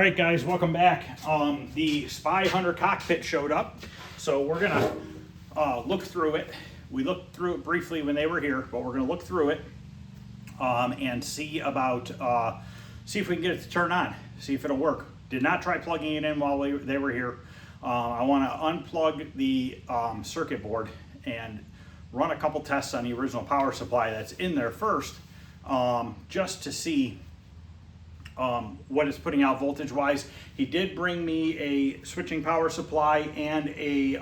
All right, guys, welcome back. The Spy Hunter cockpit showed up, so we're gonna look through it. We looked through it briefly when they were here, but we're gonna look through it and see about see if we can get it to turn on, see if it'll work. Did not try plugging it in while they were here. I want to unplug the circuit board and run a couple tests on the original power supply that's in there first, just to see what it's putting out voltage wise. He did bring me a switching power supply and a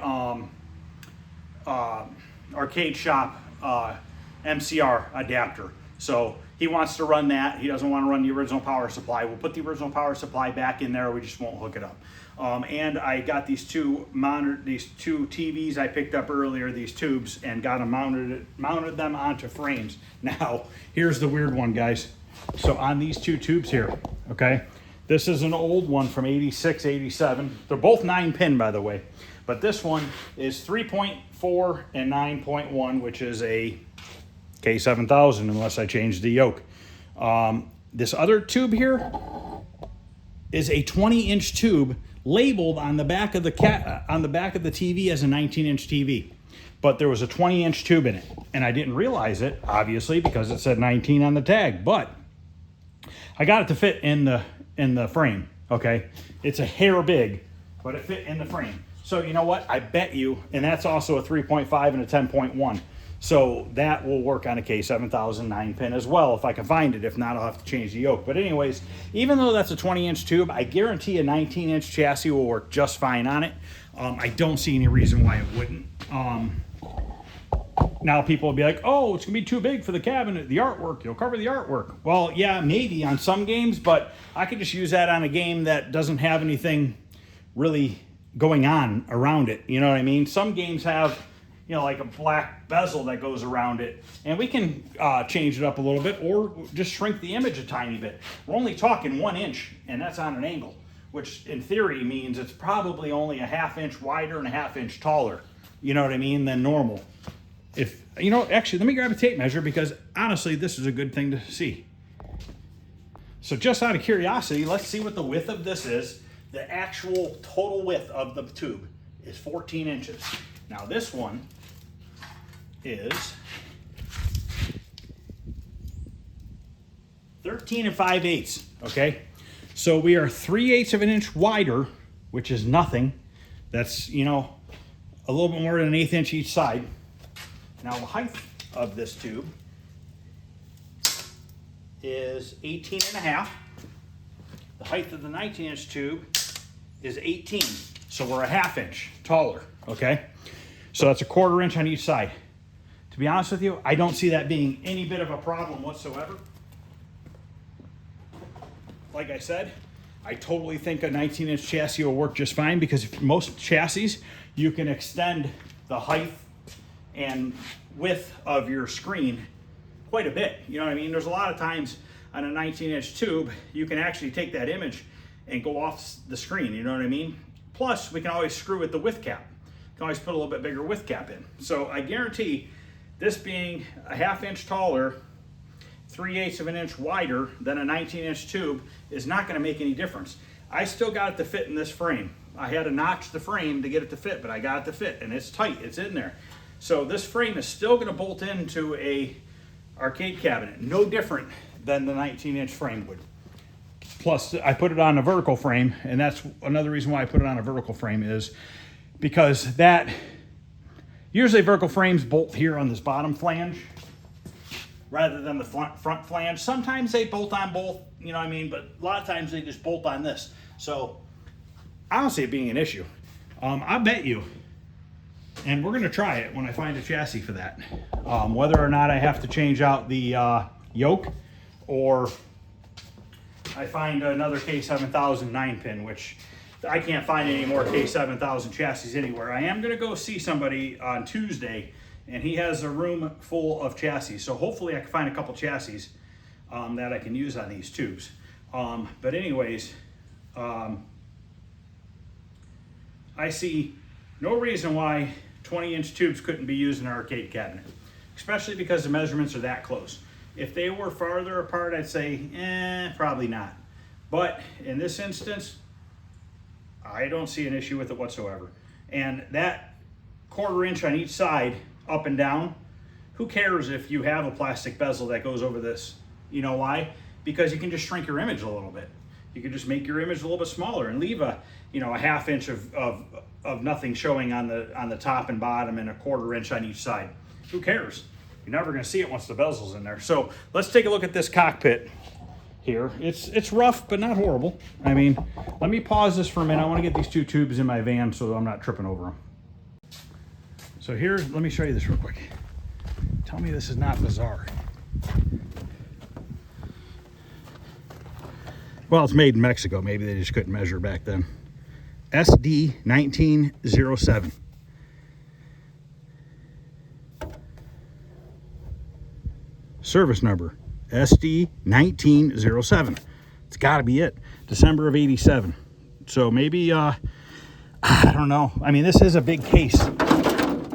arcade shop MCR adapter. So he wants to run that. He doesn't want to run the original power supply. We'll put the original power supply back in there. We just won't hook it up. And I got these two TVs I picked up earlier, these tubes, and got them mounted them onto frames. Now, here's the weird one, guys. So on these two tubes here, okay, this is an old one from 86, 87. They're both 9-pin, by the way. But this one is 3.4 and 9.1, which is a K7000, unless I change the yoke. This other tube here is a 20-inch tube labeled on the back of the TV as a 19-inch TV. But there was a 20-inch tube in it, and I didn't realize it, obviously, because it said 19 on the tag. But I got it to fit in the frame. Okay, it's a hair big, but it fit in the frame. So you know what? I bet you, and that's also a 3.5 and a 10.1. So that will work on a K7000 9-pin as well if I can find it. If not, I'll have to change the yoke. But anyways, even though that's a 20-inch tube, I guarantee a 19-inch chassis will work just fine on it. I don't see any reason why it wouldn't. Now people will be like, oh, it's gonna be too big for the cabinet, the artwork, you'll cover the artwork. Well, yeah, maybe on some games, but I could just use that on a game that doesn't have anything really going on around it. You know what I mean? Some games have, you know, like a black bezel that goes around it, and we can change it up a little bit or just shrink the image a tiny bit. We're only talking 1 inch, and that's on an angle, which in theory means it's probably only a 1/2 inch wider and a 1/2 inch taller, you know what I mean, than normal. If, you know, actually, let me grab a tape measure, because honestly, this is a good thing to see. So just out of curiosity, let's see what the width of this is. The actual total width of the tube is 14 inches. Now this one is 13 5/8, okay? So we are 3/8 of an inch wider, which is nothing. That's, you know, a little bit more than an 1/8 inch each side. Now the height of this tube is 18 and a half. The height of the 19-inch tube is 18. So we're a 1/2 inch taller, okay? So that's a 1/4 inch on each side. To be honest with you, I don't see that being any bit of a problem whatsoever. Like I said, I totally think a 19-inch chassis will work just fine, because most chassis, you can extend the height and width of your screen quite a bit. You know what I mean? There's a lot of times on a 19-inch tube, you can actually take that image and go off the screen, you know what I mean? Plus, we can always screw with the width cap. You can always put a little bit bigger width cap in. So I guarantee this being a 1/2 inch taller, 3/8 of an inch wider than a 19-inch tube is not gonna make any difference. I still got it to fit in this frame. I had to notch the frame to get it to fit, but I got it to fit, and it's tight, it's in there. So this frame is still gonna bolt into a arcade cabinet, no different than the 19-inch frame would. Plus, I put it on a vertical frame, and that's another reason why I put it on a vertical frame, is because that, usually vertical frames bolt here on this bottom flange rather than the front flange. Sometimes they bolt on both, you know what I mean, but a lot of times they just bolt on this. So I don't see it being an issue. I bet you, and we're gonna try it when I find a chassis for that, whether or not I have to change out the yoke, or I find another K7000 9-pin, which I can't find any more K7000 chassis anywhere. I am gonna go see somebody on Tuesday, and he has a room full of chassis. So hopefully I can find a couple chassis that I can use on these tubes. But anyways, I see no reason why 20-inch tubes couldn't be used in an arcade cabinet, especially because the measurements are that close. If they were farther apart, I'd say, probably not. But in this instance, I don't see an issue with it whatsoever. And that 1/4 inch on each side, up and down, who cares if you have a plastic bezel that goes over this? You know why? Because you can just shrink your image a little bit. You can just make your image a little bit smaller and leave a 1/2 inch of nothing showing on the top and bottom, and a 1/4 inch on each side. Who cares? You're never going to see it once the bezel's in there. So let's take a look at this cockpit here. It's rough, but not horrible. I mean, let me pause this for a minute. I want to get these 2 tubes in my van so I'm not tripping over them. So here, let me show you this real quick. Tell me this is not bizarre. Well, it's made in Mexico. Maybe they just couldn't measure back then. SD 1907. Service number SD 1907. It's got to be it. December of 87. So maybe, I don't know. I mean, this is a big case.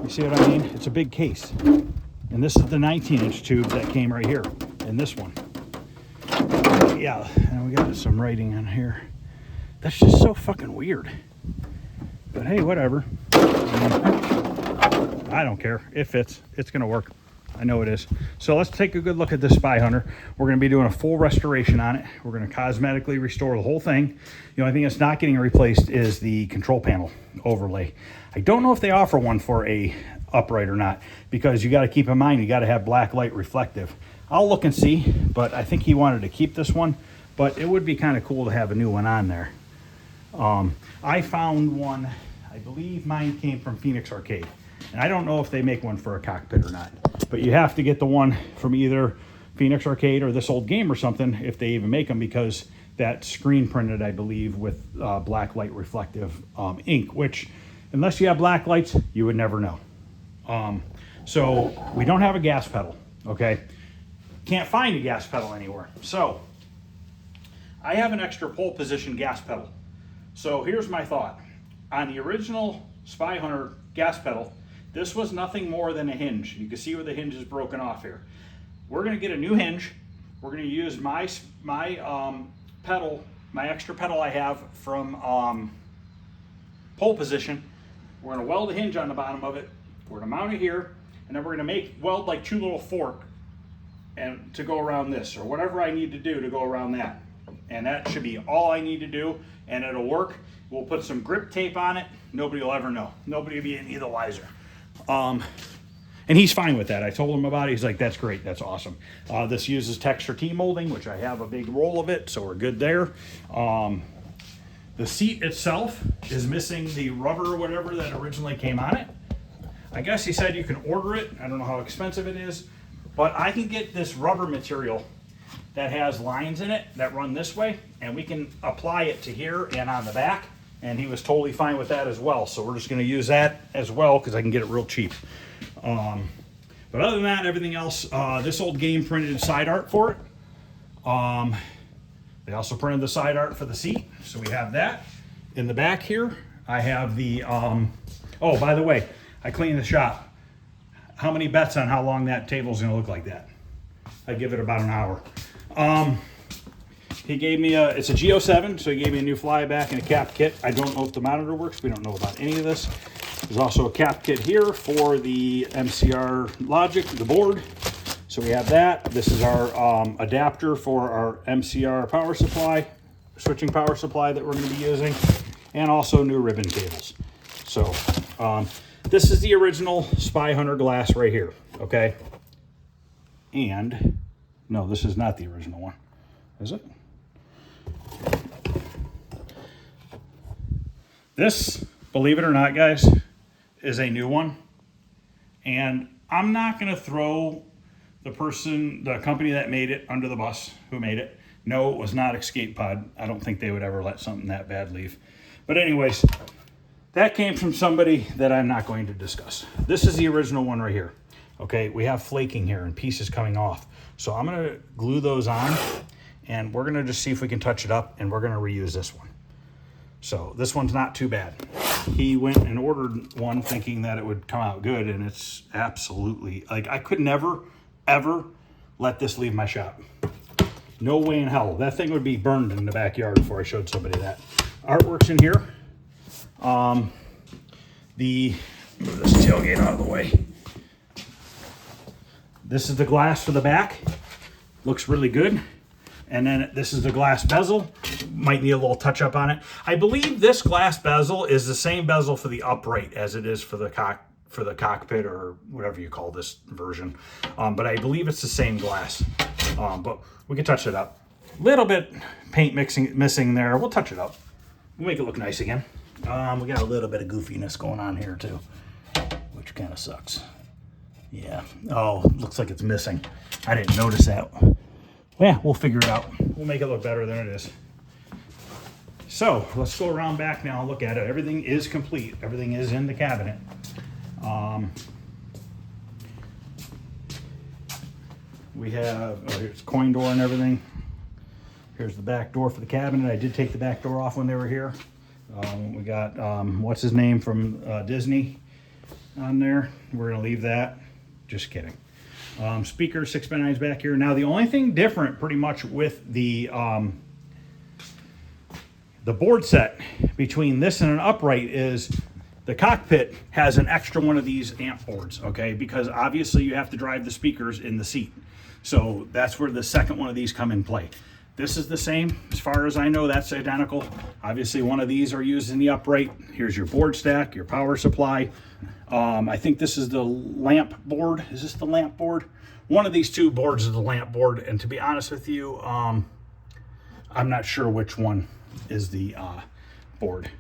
You see what I mean? It's a big case. And this is the 19-inch tube that came right here in this one. Yeah, and we got some writing on here. That's just so fucking weird. But hey, whatever. I don't care. It fits. It's going to work. I know it is. So let's take a good look at this Spy Hunter. We're going to be doing a full restoration on it. We're going to cosmetically restore the whole thing. The only thing that's not getting replaced is the control panel overlay. I don't know if they offer one for a upright or not, because you got to keep in mind you got to have black light reflective. I'll look and see, but I think he wanted to keep this one, but it would be kind of cool to have a new one on there. I found one, I believe mine came from Phoenix Arcade, and I don't know if they make one for a cockpit or not, but you have to get the one from either Phoenix Arcade or This Old Game or something, if they even make them, because that screen printed, I believe, with black light reflective ink, which unless you have black lights, you would never know. So we don't have a gas pedal, okay? Can't find a gas pedal anywhere. So I have an extra pole position gas pedal. So here's my thought. On the original Spy Hunter gas pedal, this was nothing more than a hinge. You can see where the hinge is broken off here. We're gonna get a new hinge. We're gonna use my pedal, my extra pedal I have from pole position. We're gonna weld a hinge on the bottom of it. We're gonna mount it here, and then we're gonna weld like 2 little fork and to go around this, or whatever I need to do to go around that. And that should be all I need to do, and it'll work. We'll put some grip tape on it. Nobody will ever know. Nobody will be any the wiser. And he's fine with that. I told him about it. He's like, that's great. That's awesome. This uses Texture T molding, which I have a big roll of it, so we're good there. The seat itself is missing the rubber or whatever that originally came on it. I guess he said you can order it. I don't know how expensive it is, but I can get this rubber material that has lines in it that run this way, and we can apply it to here and on the back, and he was totally fine with that as well. So we're just going to use that as well because I can get it real cheap. But other than that, everything else, This Old Game printed side art for it. They also printed the side art for the seat, so we have that. In the back here, I have the, oh, by the way, I cleaned the shop. How many bets on how long that table's gonna look like that? I give it about an hour. He gave me it's a G07, so he gave me a new flyback and a cap kit. I don't know if the monitor works. We don't know about any of this. There's also a cap kit here for the MCR Logic, the board. So we have that. This is our adapter for our MCR power supply, switching power supply that we're going to be using, and also new ribbon cables. So this is the original Spy Hunter glass right here, okay? And no, this is not the original one, is it? This, believe it or not, guys, is a new one. And I'm not going to throw the company that made it under the bus, who made it. No, it was not Escape Pod. I don't think they would ever let something that bad leave. But anyways, that came from somebody that I'm not going to discuss. This is the original one right here. Okay, we have flaking here and pieces coming off. So I'm going to glue those on, and we're going to just see if we can touch it up, and we're going to reuse this one. So this one's not too bad. He went and ordered one thinking that it would come out good, and it's absolutely, like, I could never, ever let this leave my shop. No way in hell. That thing would be burned in the backyard before I showed somebody that. Artwork's in here. Move this tailgate out of the way. This is the glass for the back. Looks really good. And then this is the glass bezel. Might need a little touch up on it. I believe this glass bezel is the same bezel for the upright as it is for the cockpit, or whatever you call this version. But I believe it's the same glass. But we can touch it up. Little bit paint missing there. We'll touch it up. We'll make it look nice again. We got a little bit of goofiness going on here too, which kind of sucks. Yeah. Oh, looks like it's missing. I didn't notice that. Yeah, we'll figure it out. We'll make it look better than it is. So let's go around back now and look at it. Everything is complete. Everything is in the cabinet. We have, here's coin door and everything. Here's the back door for the cabinet. I did take the back door off when they were here. We got, what's his name from Disney on there. We're gonna leave that. Just kidding. Speaker 6x9's back here. Now the only thing different pretty much with the board set between this and an upright is the cockpit has an extra one of these amp boards, okay? Because obviously you have to drive the speakers in the seat. So that's where the second one of these come in play. This is the same, as far as I know, that's identical. Obviously one of these are used in the upright. Here's your board stack, your power supply. I think this is the lamp board. Is this the lamp board? One of these two boards is the lamp board, and to be honest with you, I'm not sure which one is the board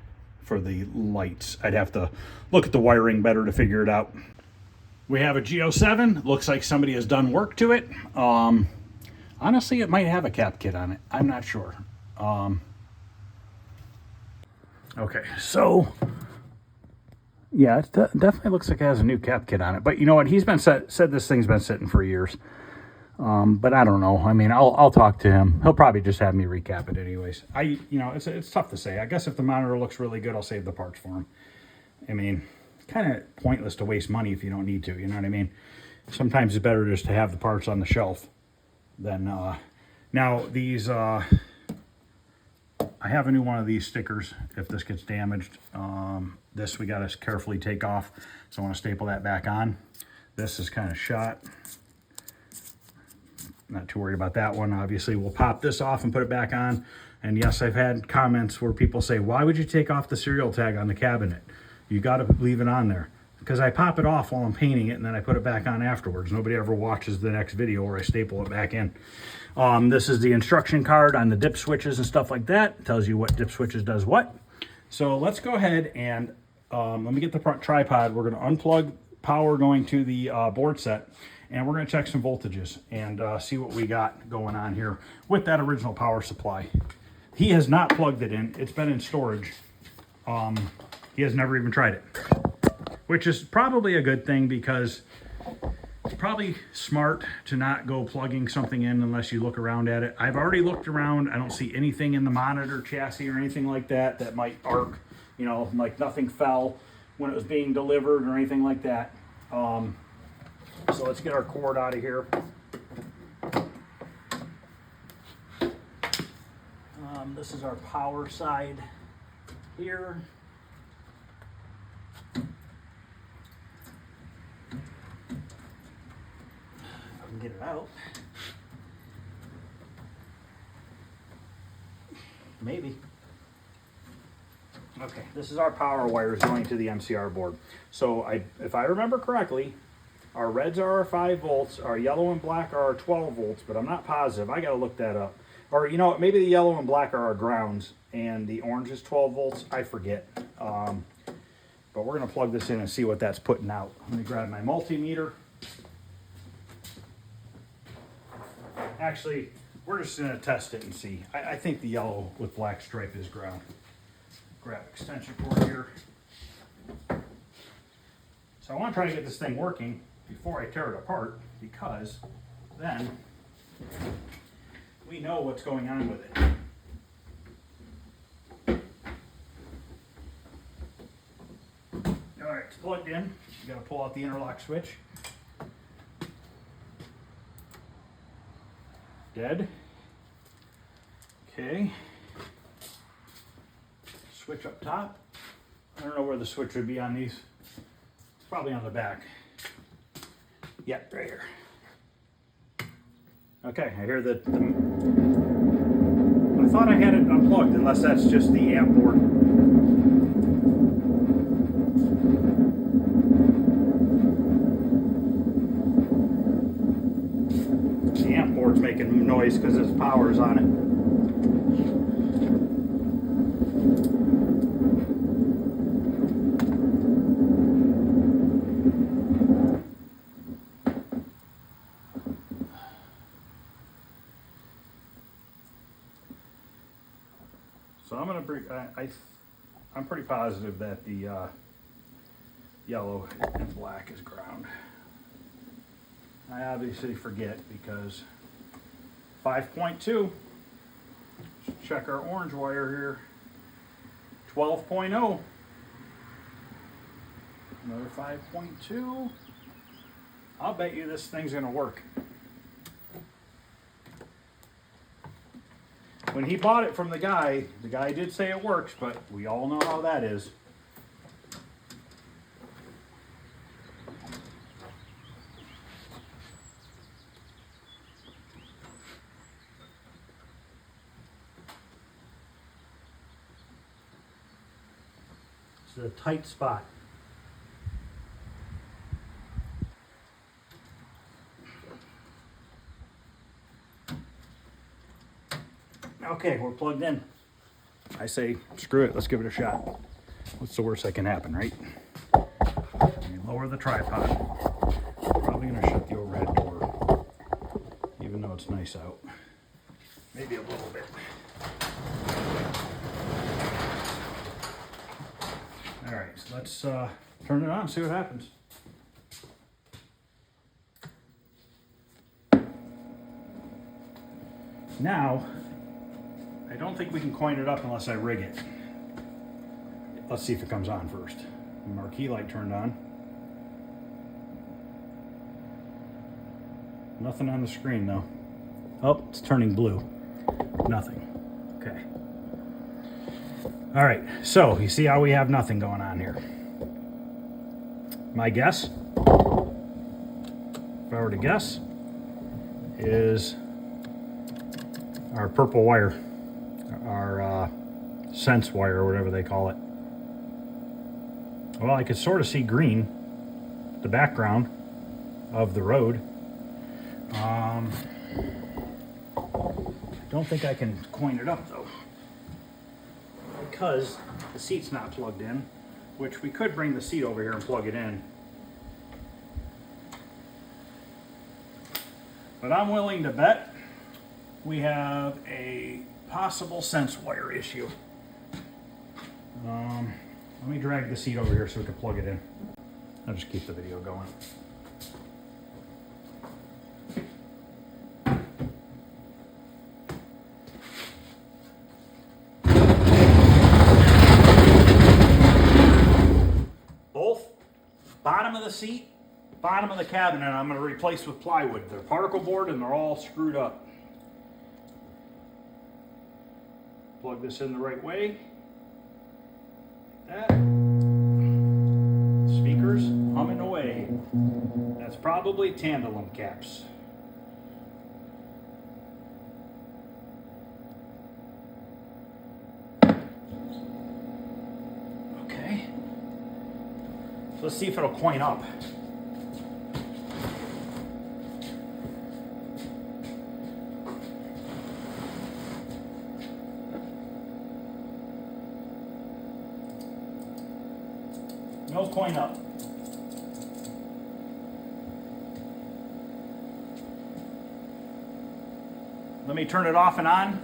for the lights. I'd have to look at the wiring better to figure it out. We have a G07. Looks like somebody has done work to it. Honestly, it might have a cap kit on it. I'm not sure. Okay, so yeah, it definitely looks like it has a new cap kit on it. But you know what? He's been said this thing's been sitting for years. But I don't know. I mean, I'll talk to him. He'll probably just have me recap it anyways. It's tough to say. I guess if the monitor looks really good, I'll save the parts for him. I mean, it's kind of pointless to waste money if you don't need to. You know what I mean? Sometimes it's better just to have the parts on the shelf than now these. I have a new one of these stickers if this gets damaged. This we got to carefully take off, so I want to staple that back on. This is kind of shot. Not too worried about that one. Obviously, we'll pop this off and put it back on. And yes, I've had comments where people say, why would you take off the serial tag on the cabinet? You got to leave it on there. Because I pop it off while I'm painting it, and then I put it back on afterwards. Nobody ever watches the next video where I staple it back in. This is the instruction card on the dip switches and stuff like that. It tells you what dip switches does what. So let's go ahead and let me get the tripod. We're going to unplug power going to the board set, and we're going to check some voltages and see what we got going on here with that original power supply. He has not plugged it in. It's been in storage. He has never even tried it, which is probably a good thing, because it's probably smart to not go plugging something in unless you look around at it. I've already looked around. I don't see anything in the monitor chassis or anything like that that might arc, you know, like nothing fell when it was being delivered or anything like that. So let's get our cord out of here. This is our power side here. Get it out. Maybe. Okay, this is our power wires going to the MCR board. So if I remember correctly, our reds are our 5 volts, our yellow and black are our 12 volts, but I'm not positive. I gotta look that up. Or you know what, maybe the yellow and black are our grounds and the orange is 12 volts. I forget. But we're gonna plug this in and see what that's putting out. Let me grab my multimeter. Actually, we're just going to test it and see. I think the yellow with black stripe is ground. Grab extension cord here. So I want to try to get this thing working before I tear it apart, because then we know what's going on with it. All right, it's plugged in. You got to pull out the interlock switch. Dead. Okay. Switch up top. I don't know where the switch would be on these. It's probably on the back. Yep, right here. Okay, I hear that. I thought I had it unplugged, unless that's just the amp board. The amp board's making noise because its power's on it. So I'm gonna bring. I'm pretty positive that the yellow and black is ground. I obviously forget because 5.2. Let's check our orange wire here. 12.0. Another 5.2. I'll bet you this thing's gonna work. When he bought it from the guy did say it works, but we all know how that is. It's a tight spot. Okay, we're plugged in. I say, screw it, let's give it a shot. What's the worst that can happen, right? Lower the tripod. Probably gonna shut the overhead door, even though it's nice out. Maybe a little bit. All right, so let's turn it on and see what happens. Now, I don't think we can coin it up unless I rig it. Let's see if it comes on first. Marquee light turned on. Nothing on the screen though. Oh, it's turning blue. Nothing. Okay. All right, so you see how we have nothing going on here. My guess, if I were to guess, is our purple wire, our sense wire or whatever they call it. Well, I could sort of see green, the background of the road. Don't think I can coin it up though, because the seat's not plugged in, which we could bring the seat over here and plug it in. But I'm willing to bet we have a possible sense wire issue. Let me drag the seat over here so we can plug it in. I'll just keep the video going. Both bottom of the seat, bottom of the cabinet, I'm going to replace with plywood. They're particle board and they're all screwed up. Plug this in the right way. Like that. Speakers humming away. That's probably tantalum caps. Okay. So let's see if it'll coin up. No coin up. Let me turn it off and on.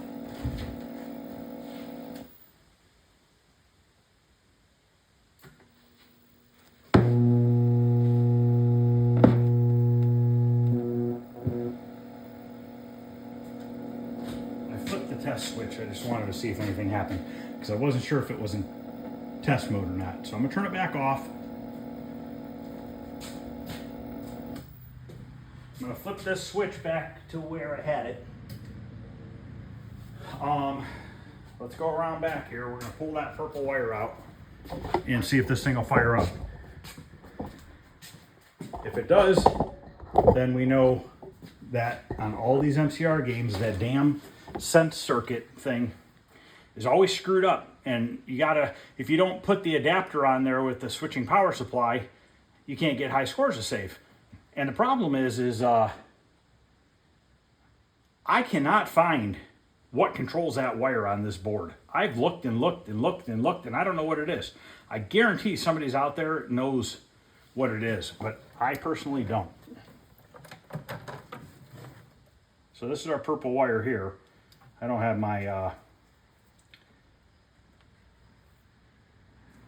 I flipped the test switch. I just wanted to see if anything happened because I wasn't sure if it was in test mode or not. So I'm gonna turn it back off. I'm gonna flip this switch back to where I had it. Let's go around back here. We're gonna pull that purple wire out and see if this thing will fire up. If it does, then we know that on all these MCR games, that damn sense circuit thing is always screwed up. And you gotta, if you don't put the adapter on there with the switching power supply, you can't get high scores to save. And the problem is I cannot find what controls that wire on this board. I've looked and looked and looked and looked, and I don't know what it is. I guarantee somebody's out there knows what it is, but I personally don't. So this is our purple wire here. I don't have my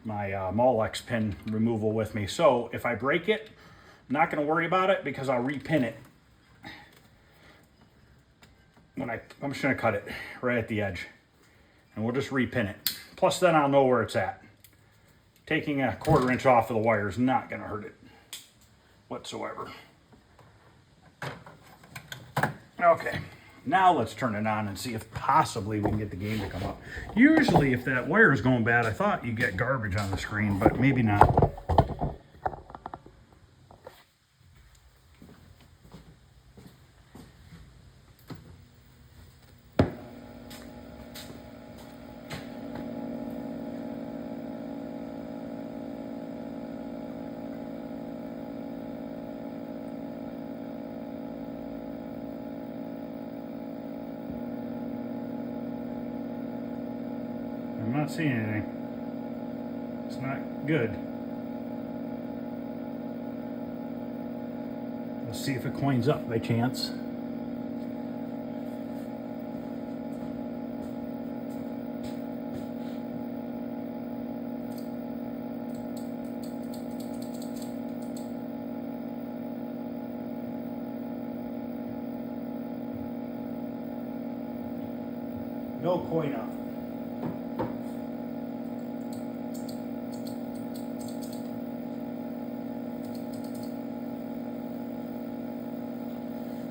Molex pin removal with me. So if I break it, I'm not going to worry about it because I'll repin it. I'm just going to cut it right at the edge, and we'll just repin it. Plus then I'll know where it's at. Taking a 1/4 inch off of the wire is not going to hurt it whatsoever. Okay, now let's turn it on and see if possibly we can get the game to come up. Usually if that wire is going bad, I thought you'd get garbage on the screen, but maybe not. I'm not seeing anything. It's not good. Let's see if it coins up by chance. No coin up.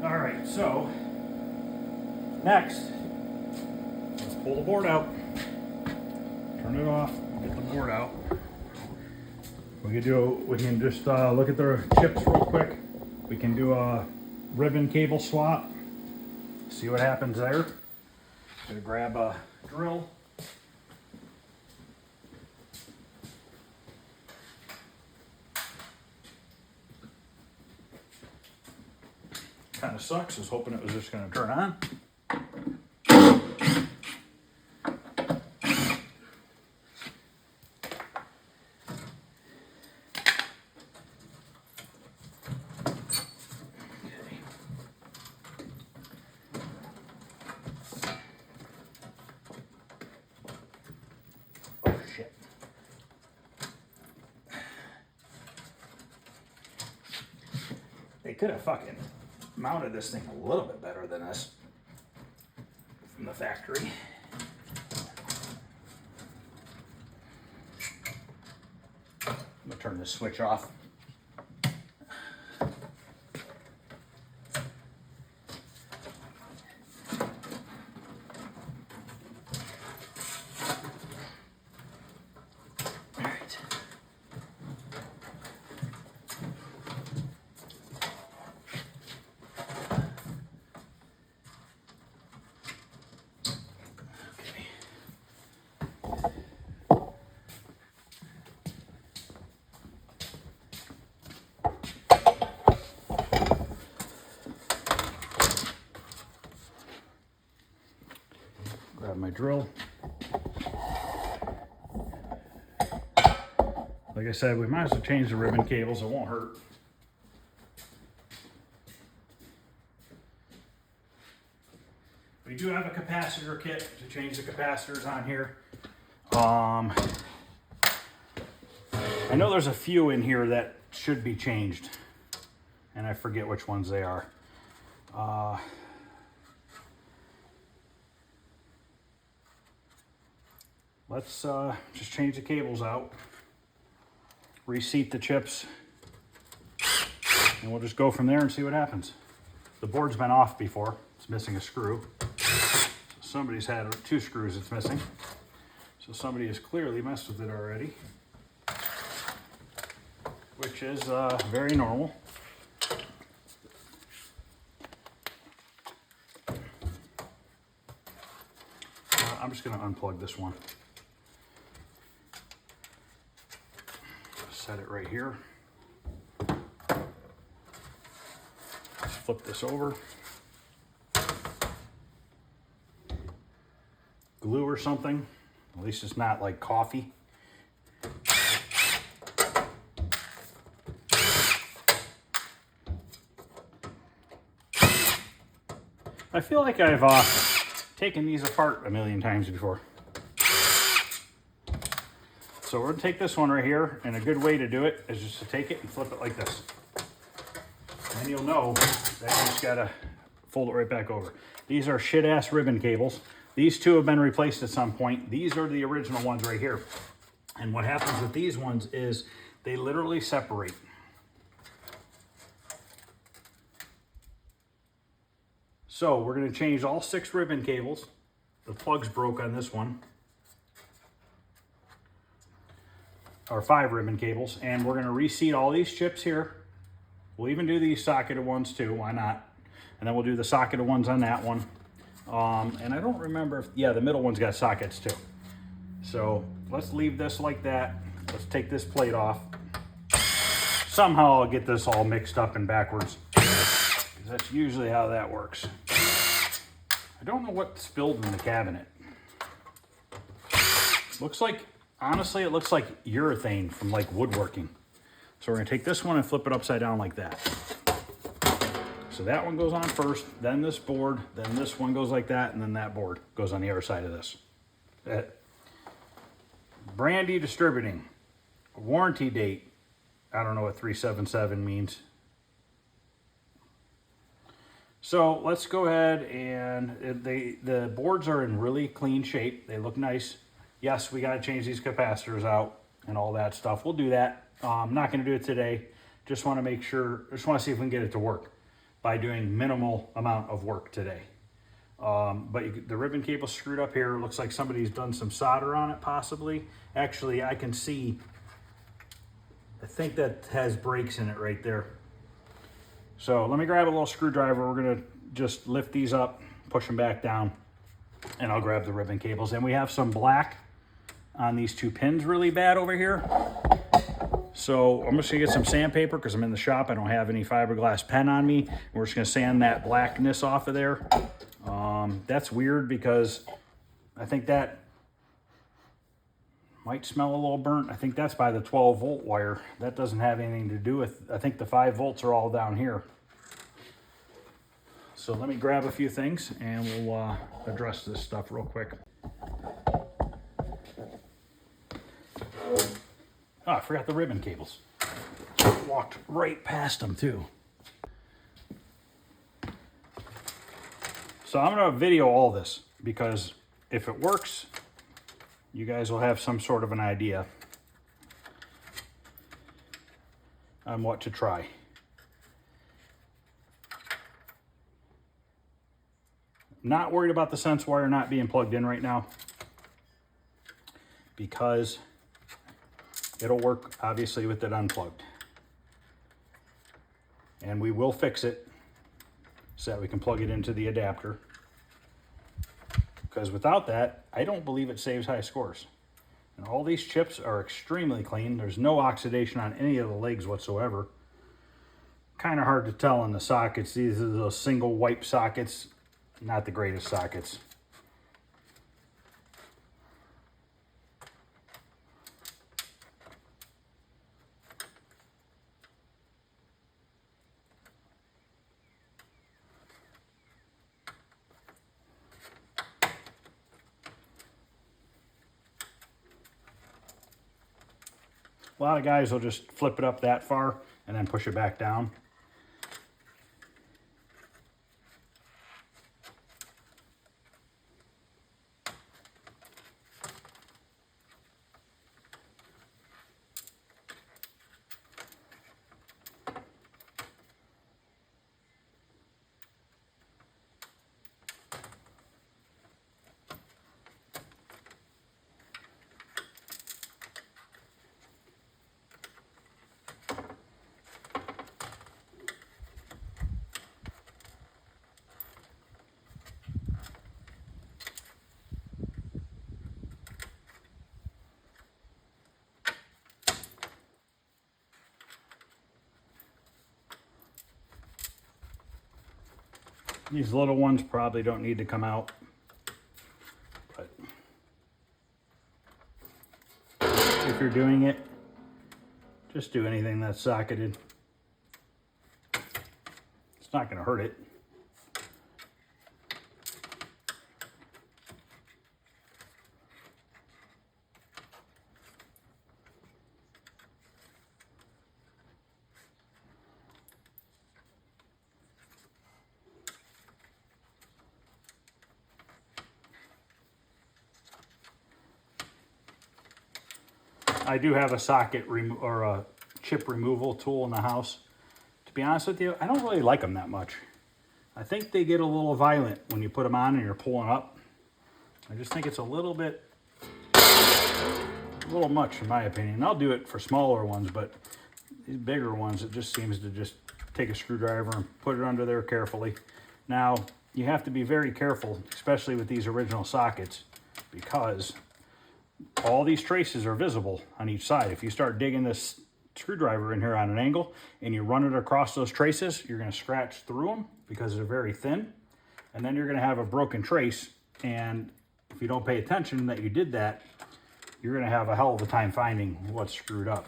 All right, so next, let's pull the board out, turn it off, get the board out. We can just look at the chips real quick. We can do a ribbon cable swap, see what happens there. Gonna grab a drill. Kind of sucks. I was hoping it was just going to turn on. Oh shit. They could have fucking mounted this thing a little bit better than this from the factory. I'm gonna turn this switch off. Grab my drill. Like I said, we might as well change the ribbon cables, it won't hurt. We do have a capacitor kit to change the capacitors on here. I know there's a few in here that should be changed, and I forget which ones they are. Let's just change the cables out, reseat the chips, and we'll just go from there and see what happens. The board's been off before. It's missing a screw. So somebody's had 2 screws it's missing. So somebody has clearly messed with it already, which is very normal. I'm just going to unplug this one. Set it right here. Just flip this over. Glue or something. At least it's not like coffee. I feel like I've taken these apart a million times before. So we're gonna take this one right here, and a good way to do it is just to take it and flip it like this. And you'll know that you just gotta fold it right back over. These are shit-ass ribbon cables. These 2 have been replaced at some point. These are the original ones right here. And what happens with these ones is they literally separate. So we're going to change all 6 ribbon cables. The plug's broke on this one. Or 5 ribbon cables. And we're going to reseat all these chips here. We'll even do these socketed ones too. Why not? And then we'll do the socketed ones on that one. And I don't remember if, yeah, the middle one's got sockets too. So let's leave this like that. Let's take this plate off. Somehow I'll get this all mixed up and backwards, because that's usually how that works. I don't know what spilled in the cabinet. Looks like, honestly, it looks like urethane from like woodworking. So we're gonna take this one and flip it upside down like that. So that one goes on first, then this board, then this one goes like that, and then that board goes on the other side of this. Brandy Distributing. Warranty date. I don't know what 377 means. So let's go ahead and the boards are in really clean shape. They look nice. Yes, we got to change these capacitors out and all that stuff. We'll do that. I'm not going to do it today. Just want to make sure, just want to see if we can get it to work by doing minimal amount of work today. But the ribbon cable's screwed up here. It looks like somebody's done some solder on it, possibly. Actually, I can see, I think that has breaks in it right there. So let me grab a little screwdriver. We're gonna just lift these up, push them back down, and I'll grab the ribbon cables. And we have some black on these 2 pins really bad over here. So I'm just gonna get some sandpaper because I'm in the shop. I don't have any fiberglass pen on me. We're just gonna sand that blackness off of there. That's weird because I think that might smell a little burnt. I think that's by the 12-volt wire. That doesn't have anything to do with, I think the 5 volts are all down here. So let me grab a few things and we'll address this stuff real quick. Oh, I forgot the ribbon cables. Walked right past them too. So I'm gonna video all this because if it works, you guys will have some sort of an idea on what to try. Not worried about the sense wire not being plugged in right now because it'll work obviously with it unplugged. And we will fix it so that we can plug it into the adapter. Because without that, I don't believe it saves high scores. And all these chips are extremely clean. There's no oxidation on any of the legs whatsoever. Kind of hard to tell in the sockets. These are those single wipe sockets. Not the greatest sockets. A lot of guys will just flip it up that far and then push it back down. These little ones probably don't need to come out, but if you're doing it, just do anything that's socketed. It's not going to hurt it. I do have a socket or a chip removal tool in the house. To be honest with you, I don't really like them that much. I think they get a little violent when you put them on and you're pulling up. I just think it's a little much in my opinion. I'll do it for smaller ones, but these bigger ones, it just seems to just take a screwdriver and put it under there carefully. Now, you have to be very careful, especially with these original sockets, because all these traces are visible on each side. If you start digging this screwdriver in here on an angle and you run it across those traces, you're going to scratch through them because they're very thin, and then you're going to have a broken trace, and if you don't pay attention that you did that, you're going to have a hell of a time finding what's screwed up.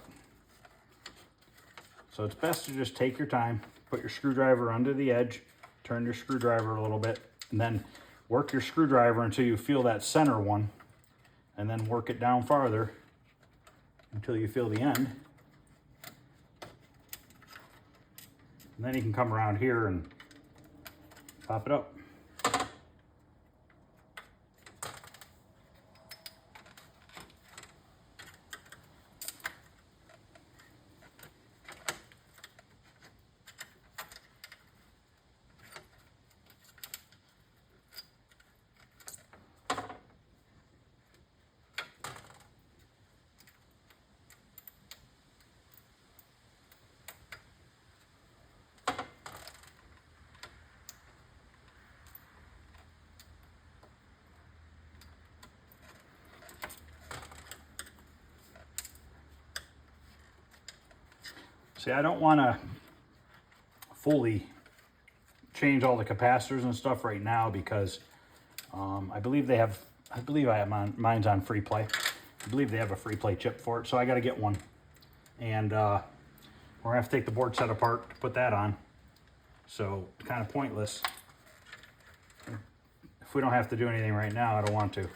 So it's best to just take your time, put your screwdriver under the edge, turn your screwdriver a little bit, and then work your screwdriver until you feel that center one, and then work it down farther until you feel the end. And then you can come around here and pop it up. See, I don't want to fully change all the capacitors and stuff right now because I believe I have mine's on free play. I believe they have a free play chip for it, so I got to get one. And we're going to have to take the board set apart to put that on. So it's kind of pointless. If we don't have to do anything right now, I don't want to.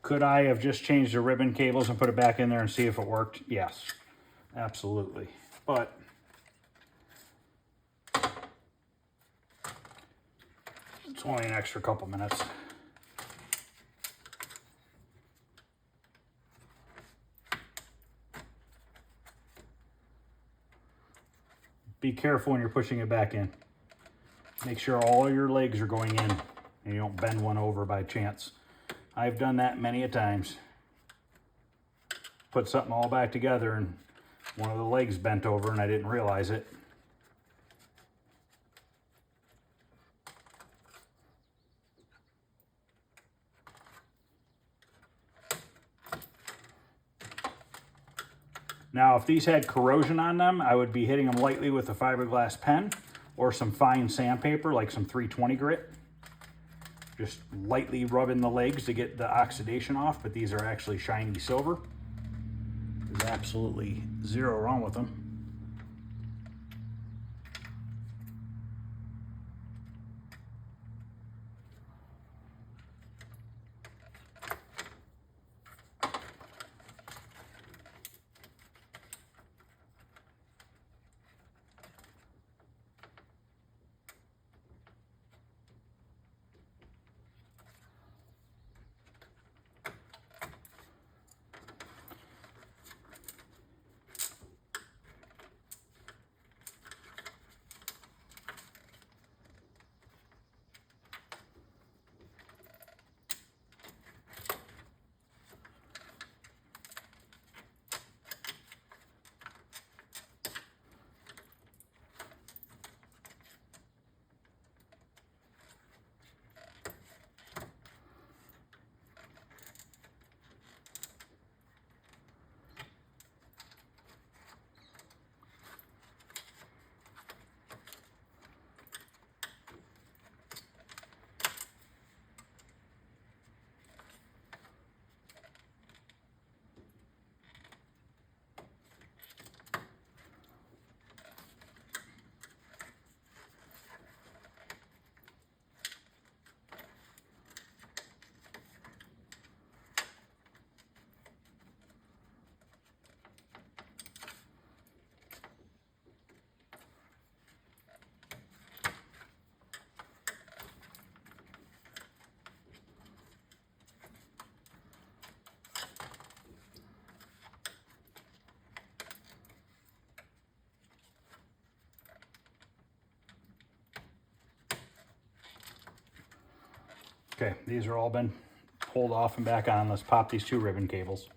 Could I have just changed the ribbon cables and put it back in there and see if it worked? Yes, absolutely. But it's only an extra couple minutes. Be careful when you're pushing it back in. Make sure all your legs are going in and you don't bend one over by chance. I've done that many a times. Put something all back together and one of the legs bent over and I didn't realize it. Now, if these had corrosion on them, I would be hitting them lightly with a fiberglass pen or some fine sandpaper, like some 320 grit. Just lightly rubbing the legs to get the oxidation off, but these are actually shiny silver. There's absolutely zero wrong with them. Okay, these are all been pulled off and back on. Let's pop these 2 ribbon cables.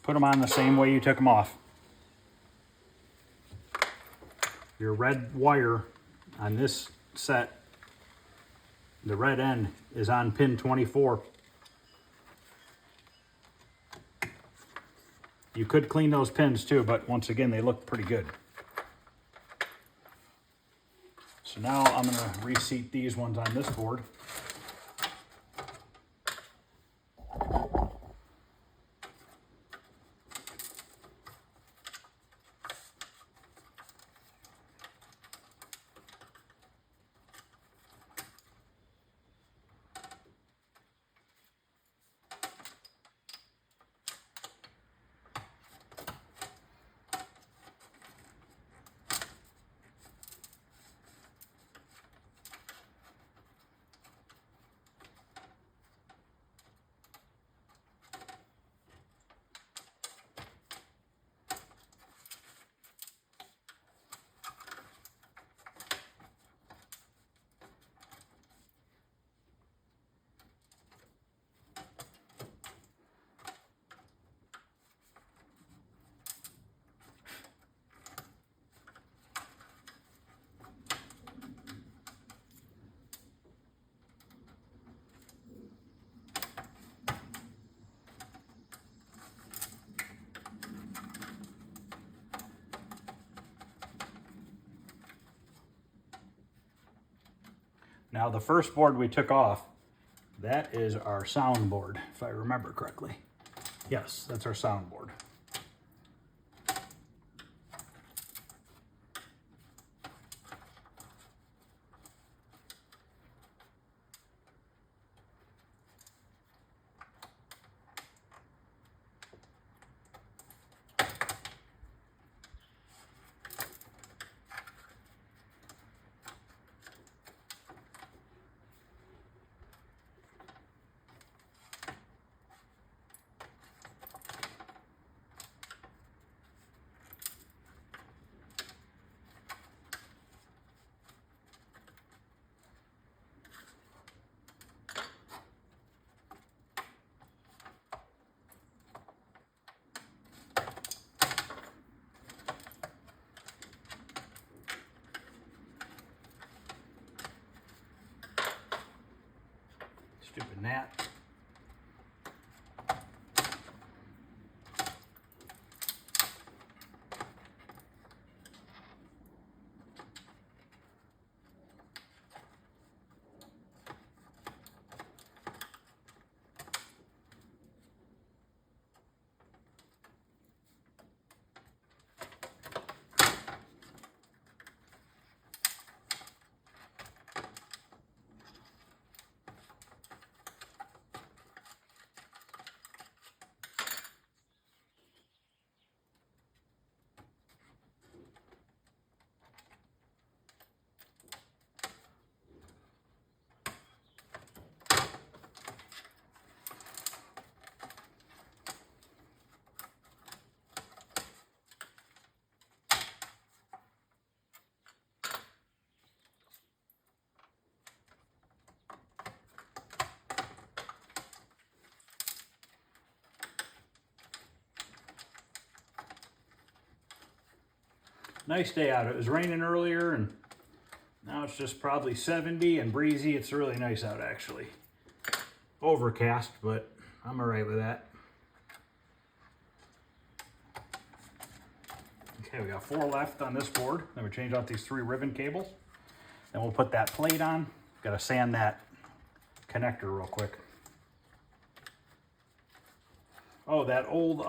Put them on the same way you took them off. Your red wire on this set, the red end is on pin 24. You could clean those pins too, but once again, they look pretty good. So now I'm going to reseat these ones on this board. Now the first board we took off, that is our soundboard, if I remember correctly. Yes, that's our soundboard. Stupid gnat. Nice day out. It was raining earlier and now it's just probably 70 and breezy. It's really nice out actually. Overcast, but I'm all right with that. Okay, we got 4 left on this board. Then we change out these 3 ribbon cables. Then we'll put that plate on. Got to sand that connector real quick. Oh, that old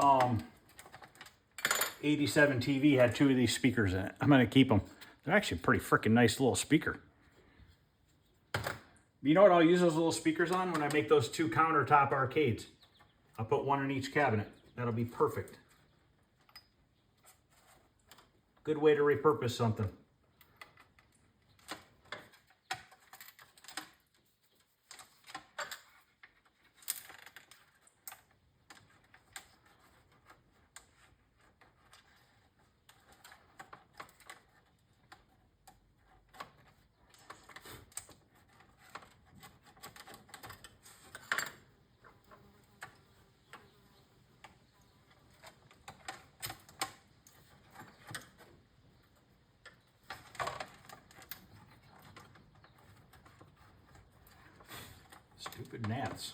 87 TV had 2 of these speakers in it. I'm going to keep them. They're actually a pretty freaking nice little speaker. You know what I'll use those little speakers on? When I make those 2 countertop arcades. I'll put 1 in each cabinet. That'll be perfect. Good way to repurpose something. Stupid gnats.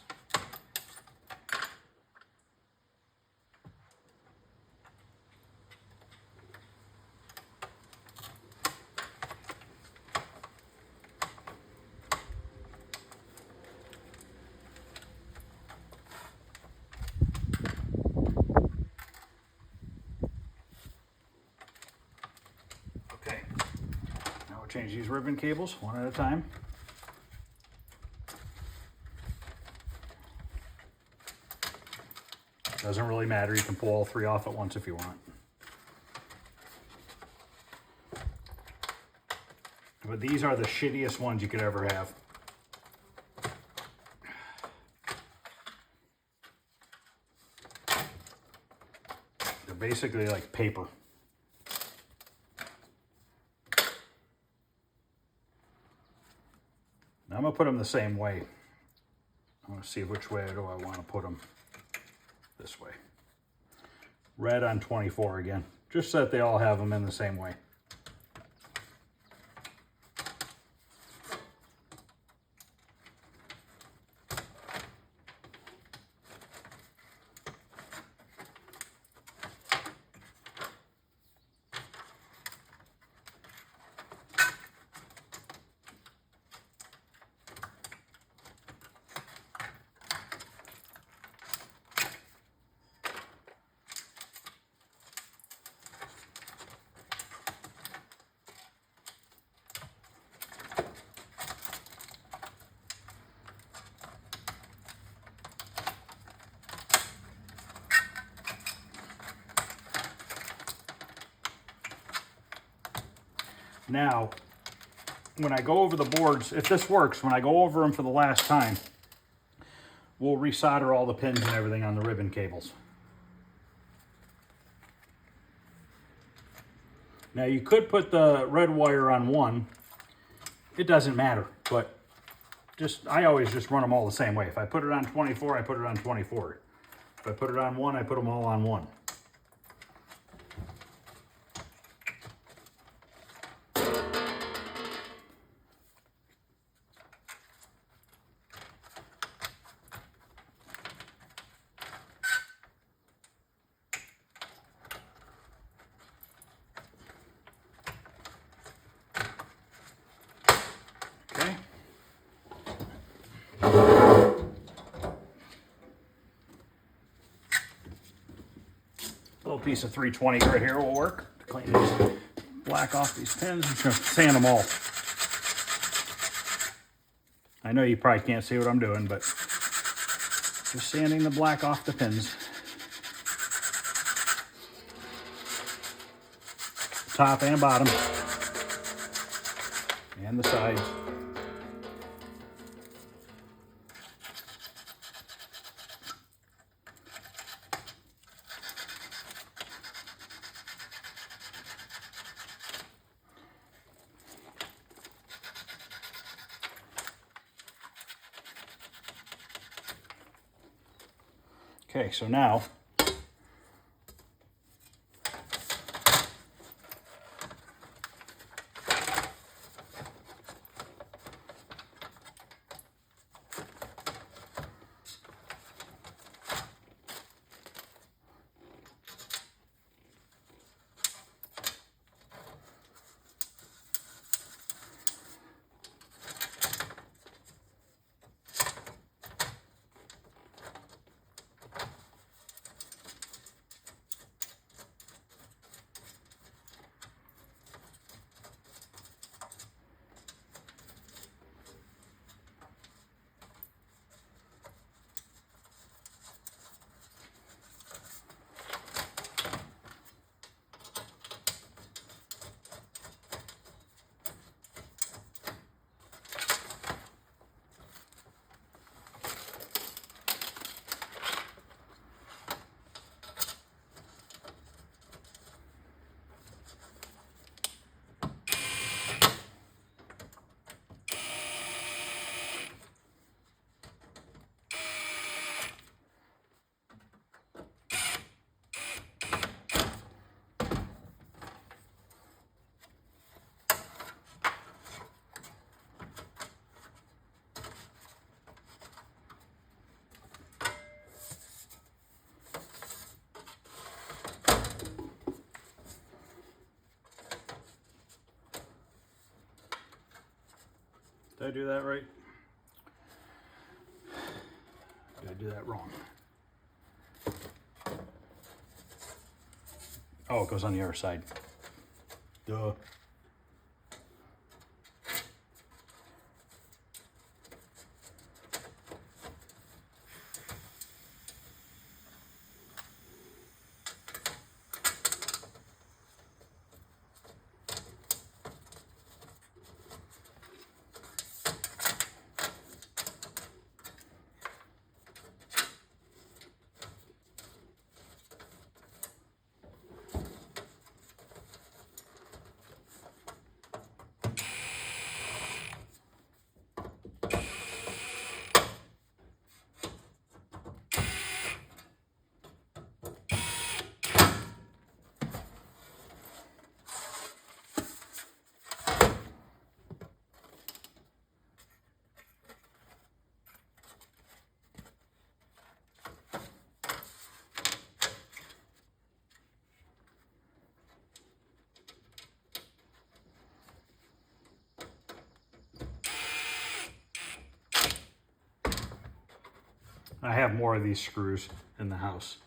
Okay, now we'll change these ribbon cables one at a time. Doesn't really matter, you can pull all 3 off at once if you want. But these are the shittiest ones you could ever have. They're basically like paper. Now I'm gonna put them the same way. I'm gonna see which way do I want to put them. This way. Red on 24 again, just so that they all have them in the same way. Now, when I go over the boards, if this works, when I go over them for the last time, we'll resolder all the pins and everything on the ribbon cables. Now you could put the red wire on one. It doesn't matter, but I always just run them all the same way. If I put it on 24, I put it on 24. If I put it on 1, I put them all on 1. Okay. Little piece of 320 right here will work to clean these black off these pins. I'm just going to sand them all. I know you probably can't see what I'm doing, but just sanding the black off the pins. Top and bottom. And the sides. Okay, so now Did I do that right? Did I do that wrong? Oh, it goes on the other side. Duh. I have more of these screws in the house.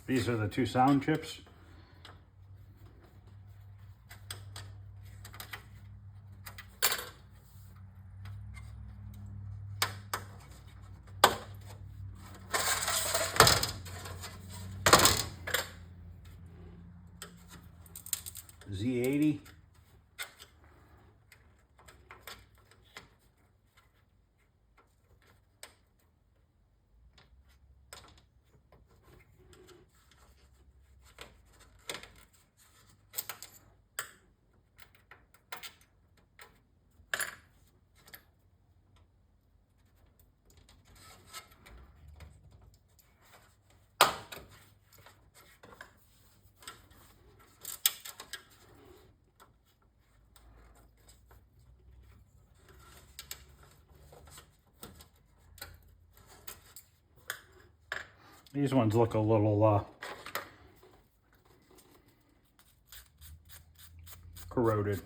These are the two sound chips. Z80. These ones look a little corroded.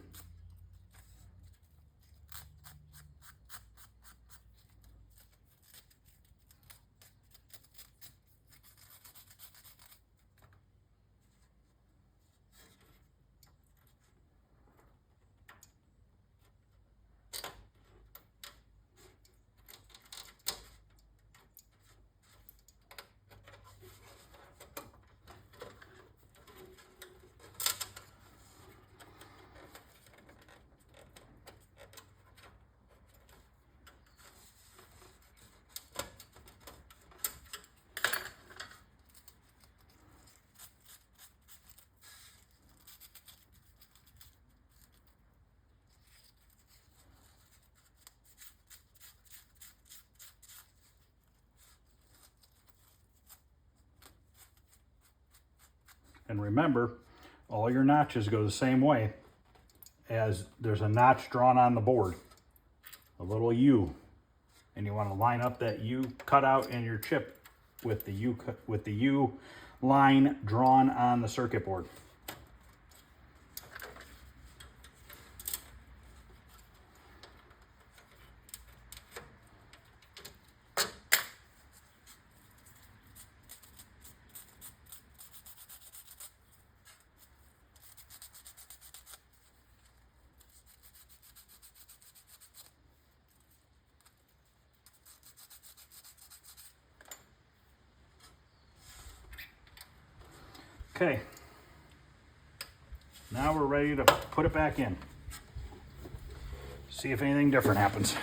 And remember, all your notches go the same way, as there's a notch drawn on the board, a little U, and you want to line up that U cutout in your chip with the U line drawn on the circuit board. Okay. Now we're ready to put it back in. See if anything different happens.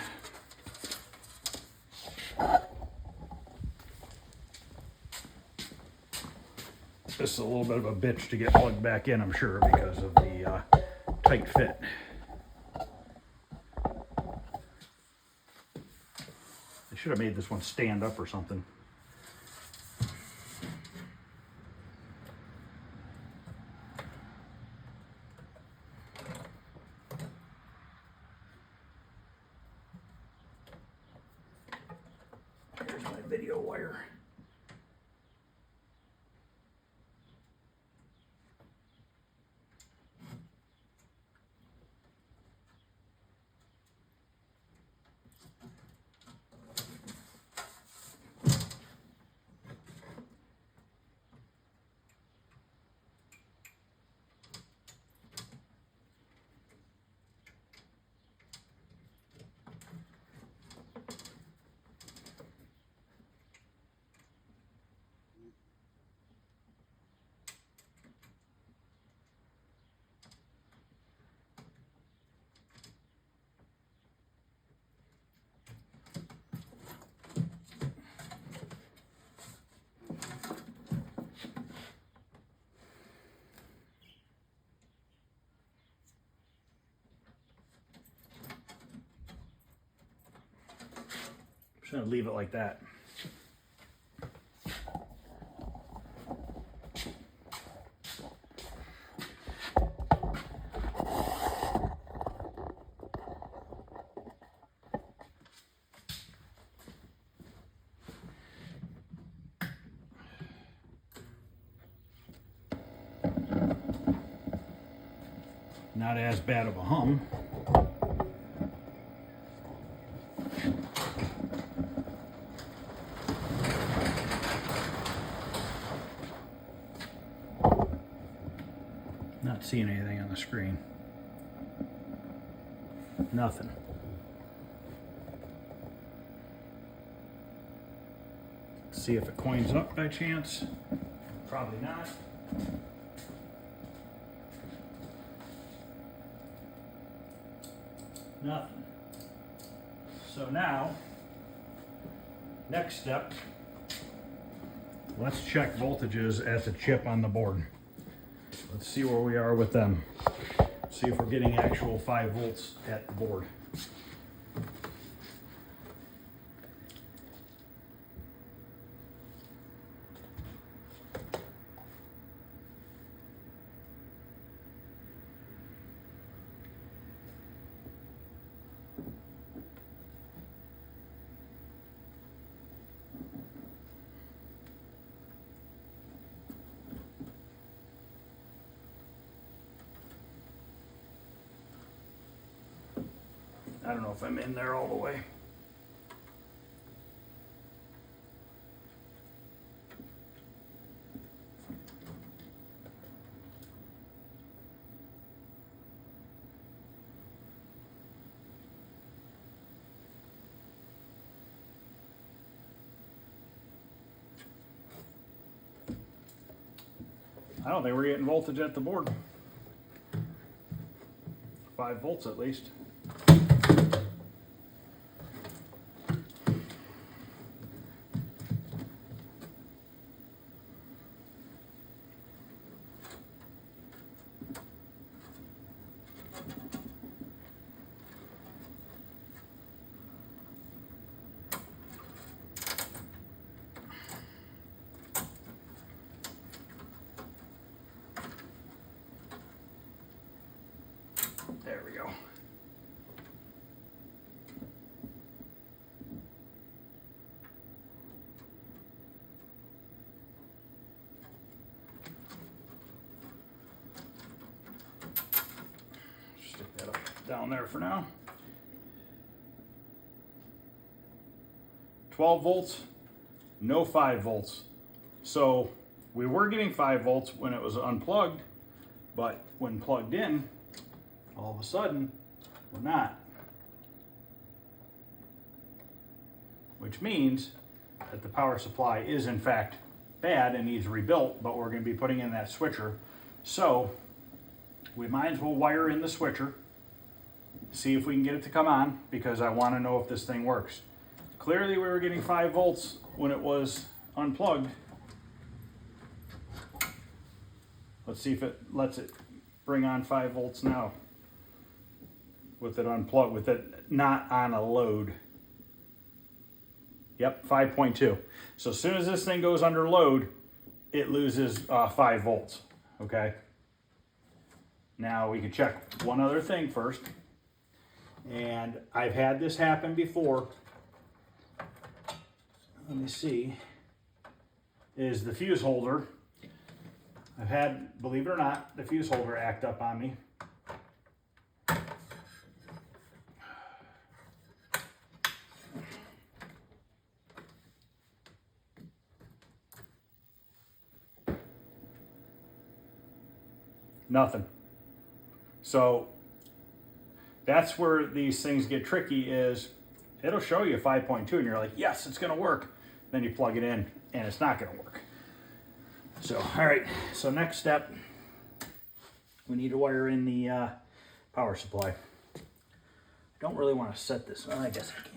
This is a little bit of a bitch to get plugged back in, I'm sure, because of the tight fit. I should have made this one stand up or something. Here's my video wire. Just gonna leave it like that. Not as bad of a hum. Not seeing anything on the screen. Nothing. See if it coins up by chance. Probably not. Nothing. So now, next step, let's check voltages at the chip on the board. Let's see where we are with them. See if we're getting actual 5 volts at the board. I don't know if I'm in there all the way. I don't think we're getting voltage at the board. 5 volts at least. There we go. Stick that up down there for now. 12 volts, no 5 volts. So we were getting 5 volts when it was unplugged, but when plugged in, all of a sudden, we're not. Which means that the power supply is in fact bad and needs rebuilt, but we're going to be putting in that switcher. So we might as well wire in the switcher, see if we can get it to come on, because I want to know if this thing works. Clearly we were getting 5 volts when it was unplugged. Let's see if it lets it bring on 5 volts now with it unplugged, with it not on a load. Yep, 5.2. So as soon as this thing goes under load, it loses 5 volts, okay? Now we can check one other thing first. And I've had this happen before. Let me see. Is the fuse holder. I've had, believe it or not, the fuse holder act up on me. Nothing. So that's where these things get tricky, is it'll show you 5.2 and you're like, yes, it's gonna work. Then you plug it in and it's not gonna work. So, all right, so next step, we need to wire in the power supply. I don't really want to set this, well, I guess I can.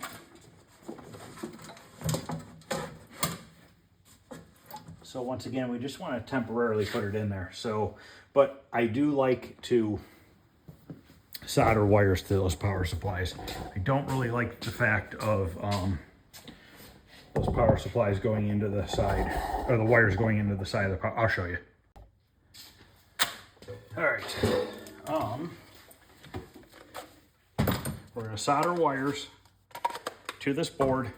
So once again, we just want to temporarily put it in there. So, but I do like to solder wires to those power supplies. I don't really like the fact of those power supplies going into the side, or the wires going into the side of the power. I'll show you. All right. We're going to solder wires to this board,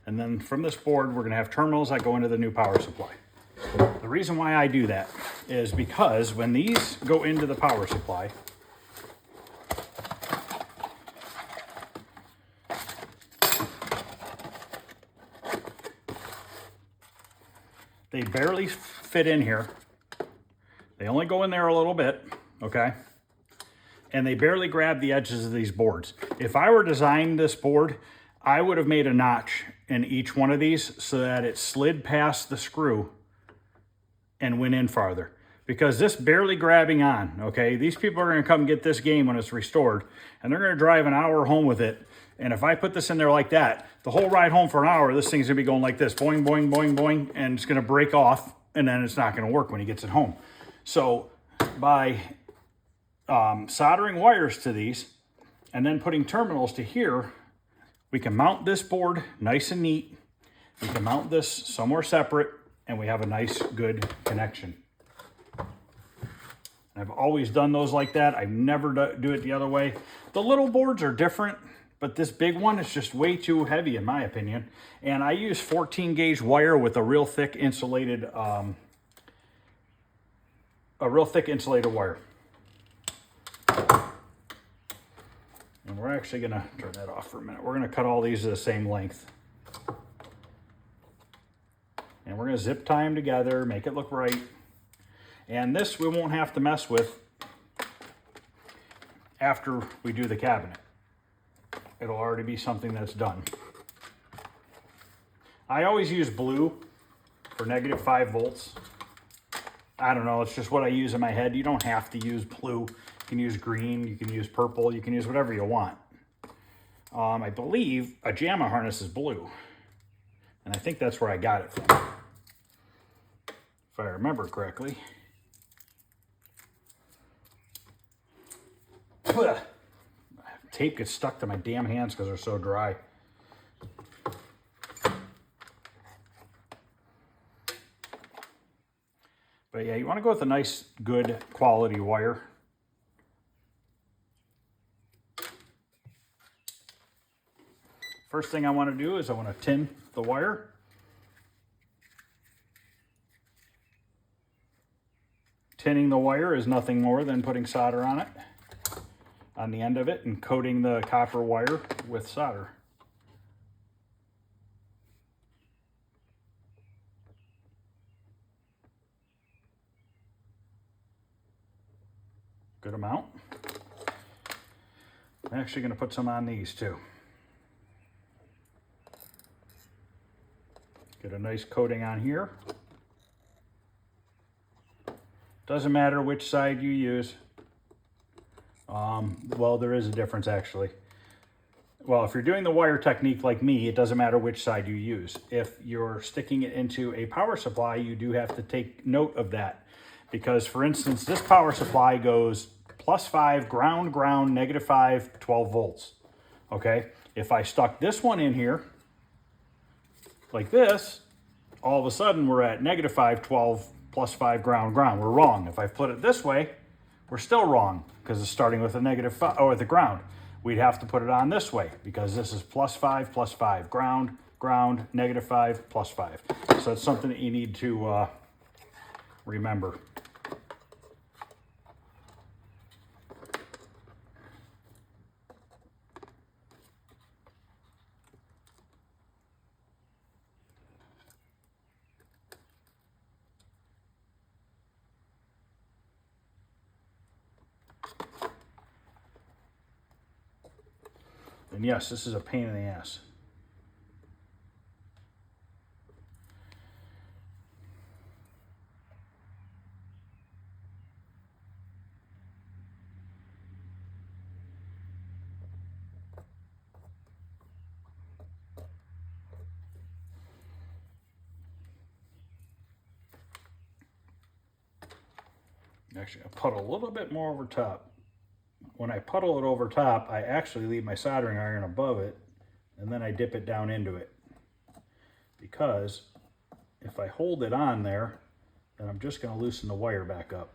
and then from this board, we're going to have terminals that go into the new power supply. The reason why I do that is because when these go into the power supply, they barely fit in here. They only go in there a little bit, okay? And they barely grab the edges of these boards. If I were designing this board, I would have made a notch in each one of these so that it slid past the screw and went in farther. Because this barely grabbing on, okay? These people are gonna come get this game when it's restored, and they're gonna drive an hour home with it. And if I put this in there like that, the whole ride home for an hour, this thing's gonna be going like this, boing, boing, boing, boing, and it's gonna break off, and then it's not gonna work when he gets it home. So by soldering wires to these and then putting terminals to here, we can mount this board nice and neat. We can mount this somewhere separate, and we have a nice, good connection. And I've always done those like that. I never do it the other way. The little boards are different, but this big one is just way too heavy in my opinion. And I use 14 gauge wire with a real thick insulated wire. And we're actually gonna turn that off for a minute. We're gonna cut all these to the same length. And we're gonna zip tie them together, make it look right. And this we won't have to mess with after we do the cabinet. It'll already be something that's done. I always use blue for -5 volts. I don't know, it's just what I use in my head. You don't have to use blue. You can use green, you can use purple, you can use whatever you want. I believe a JAMA harness is blue. And I think that's where I got it from, if I remember correctly. Tape gets stuck to my damn hands because they're so dry. But yeah, you want to go with a nice, good quality wire. First thing I want to do is I want to tin the wire. Tinning the wire is nothing more than putting solder on it, on the end of it, and coating the copper wire with solder. Good amount. I'm actually going to put some on these too. Get a nice coating on here. Doesn't matter which side you use. Well, there is a difference actually. Well, if you're doing the wire technique like me, it doesn't matter which side you use. If you're sticking it into a power supply, you do have to take note of that. Because for instance, this power supply goes +5, ground, -5, 12 volts. Okay, if I stuck this one in here like this, all of a sudden we're at -5, 12, +5, ground. We're wrong. If I put it this way, we're still wrong because it's starting with a -5 or the ground. We'd have to put it on this way because this is +5, +5, ground, -5, +5. So it's something that you need to remember. And yes, this is a pain in the ass. Actually, I'll put a little bit more over top. When I puddle it over top, I actually leave my soldering iron above it, and then I dip it down into it. Because if I hold it on there, then I'm just going to loosen the wire back up.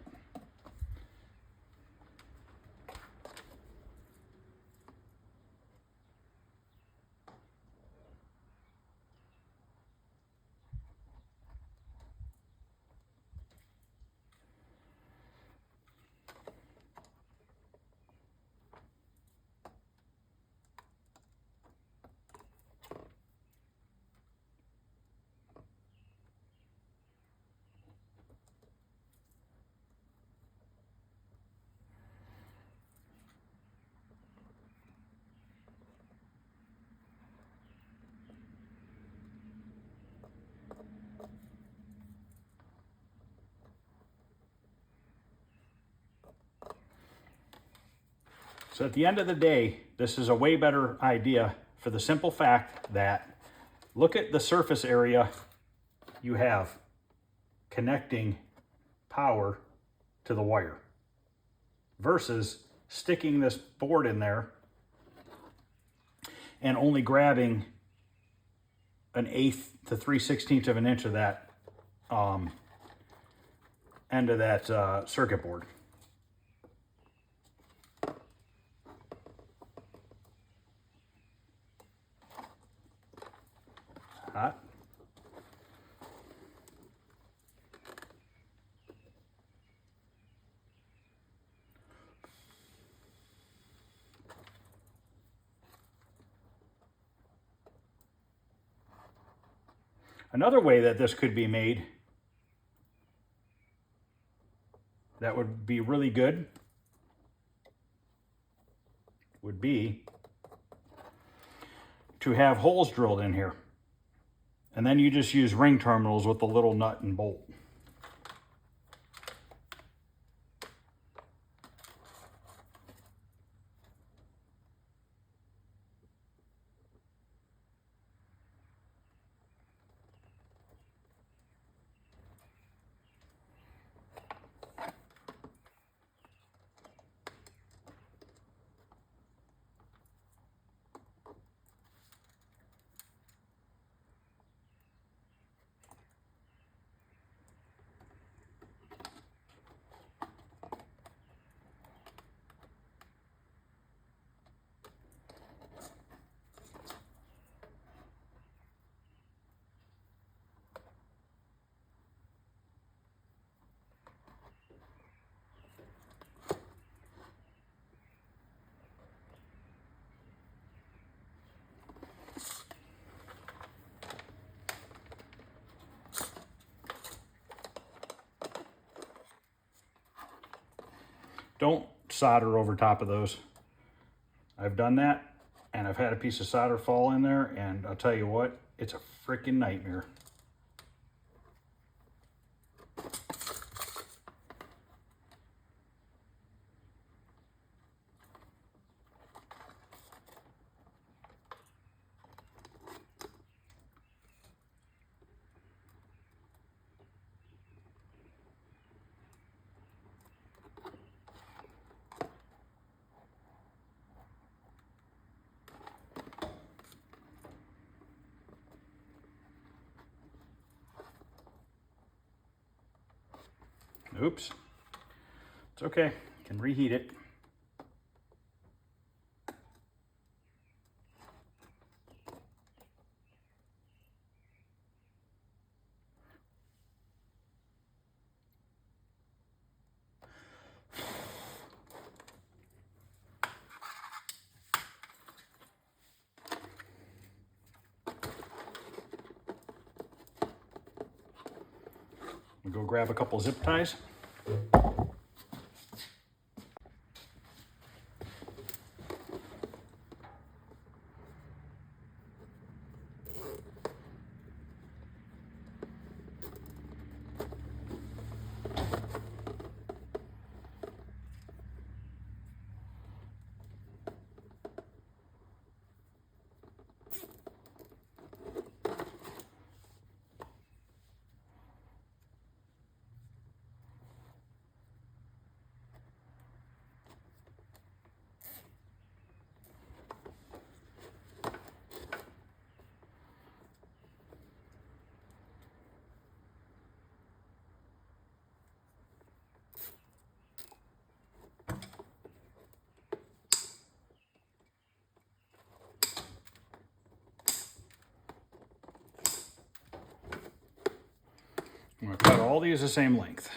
So at the end of the day, this is a way better idea for the simple fact that look at the surface area you have connecting power to the wire versus sticking this board in there and only grabbing 1/8 to 3/16 of an inch of that end of that circuit board. Hot. Another way that this could be made that would be really good would be to have holes drilled in here. And then you just use ring terminals with the little nut and bolt. Don't solder over top of those. I've done that, and I've had a piece of solder fall in there, and I'll tell you what, it's a freaking nightmare. Oops. It's okay. You can reheat it. We'll go grab a couple zip ties. I'm going to cut all these the same length.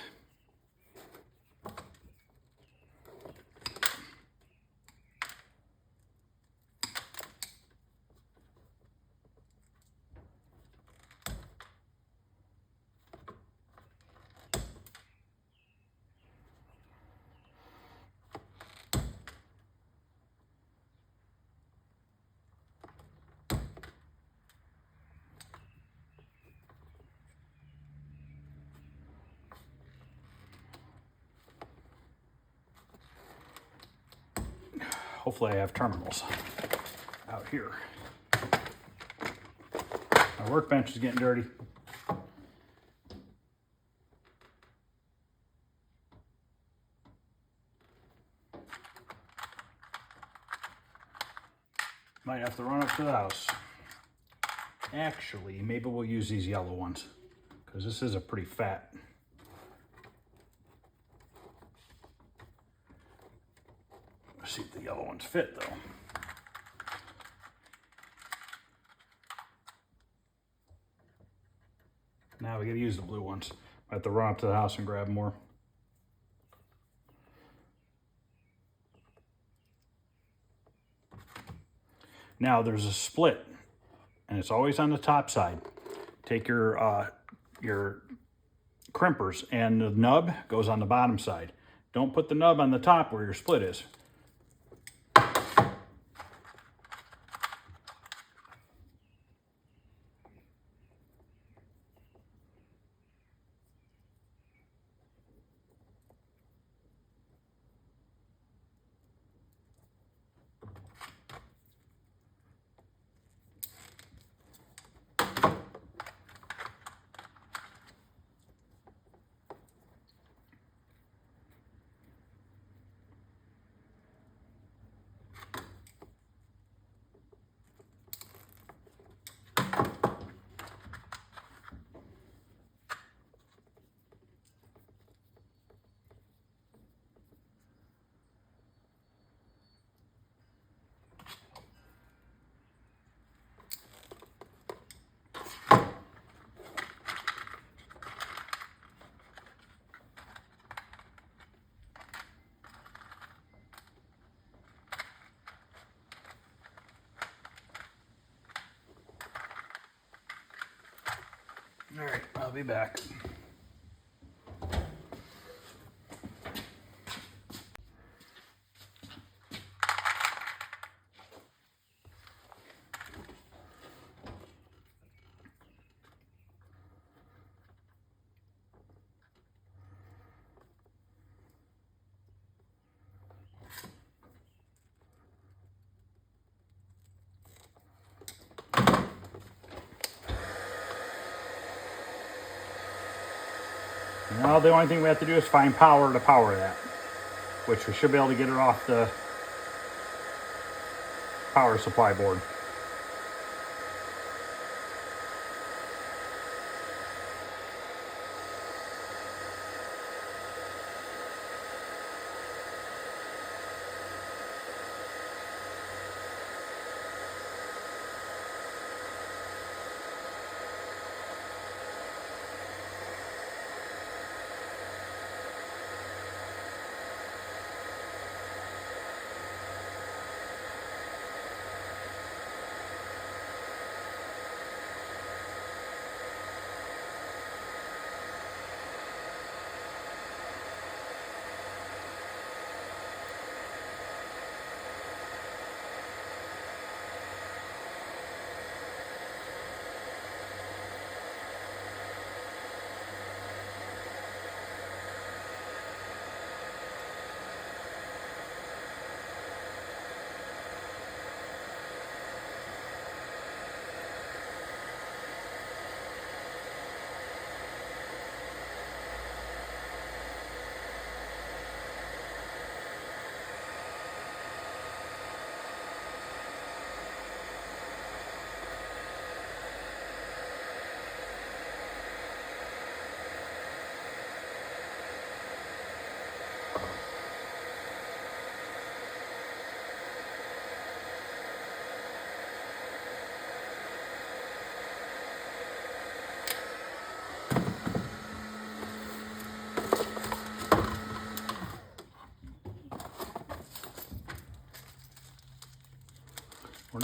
Hopefully I have terminals out here. My workbench is getting dirty. Might have to run up to the house. Actually, maybe we'll use these yellow ones because this is a pretty fat. Let's see if the yellow ones fit though. Now we gotta use the blue ones. I have to run up to the house and grab more. Now there's a split and it's always on the top side. Take your crimpers and the nub goes on the bottom side. Don't put the nub on the top where your split is. All right, I'll be back. Now the only thing we have to do is find power to power that, which we should be able to get it off the power supply board.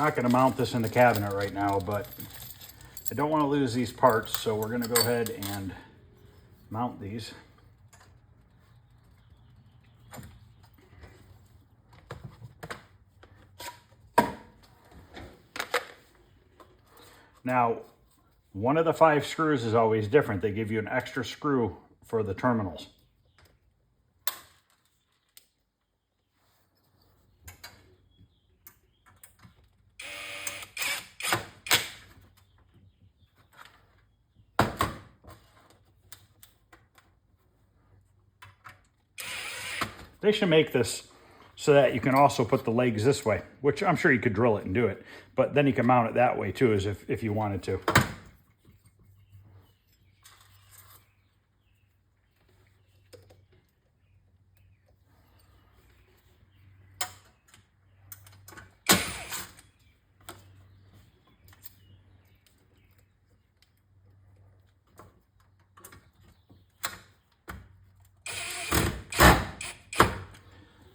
not going to mount this in the cabinet right now, but I don't want to lose these parts, so we're going to go ahead and mount these. Now, one of the 5 screws is always different. They give you an extra screw for the terminals. They should make this so that you can also put the legs this way, which I'm sure you could drill it and do it, but then you can mount it that way too, as if you wanted to.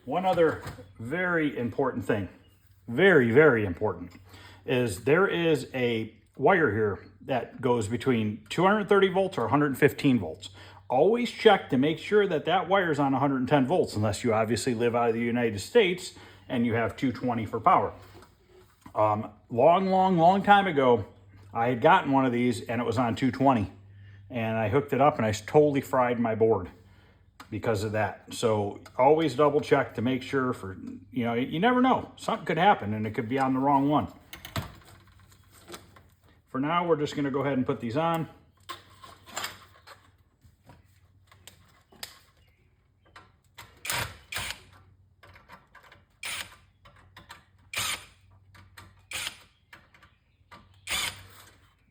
One other very important thing, very, very important, is there is a wire here that goes between 230 volts or 115 volts. Always check to make sure that that wire is on 110 volts, unless you obviously live out of the United States and you have 220 for power. Long time ago, I had gotten one of these and it was on 220. And I hooked it up and I totally fried my board because of that. So always double check to make sure, for, you know, you never know. Something could happen and it could be on the wrong one. For now, we're just gonna go ahead and put these on.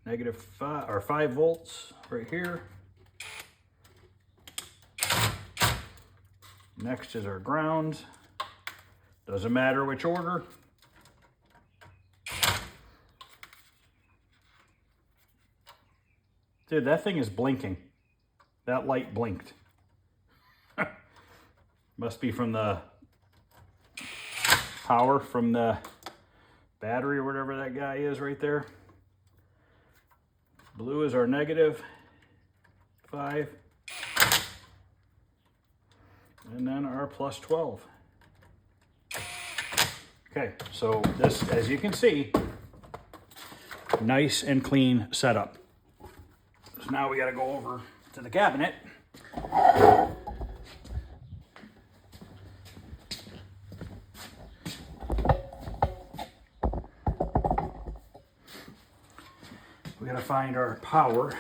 -5 volts right here. Next is our ground. Doesn't matter which order. Dude, that thing is blinking. That light blinked. Must be from the power from the battery or whatever that guy is right there. Blue is our -5. And then our +12. Okay, so this, as you can see, nice and clean setup. So now we got to go over to the cabinet. We got to find our power.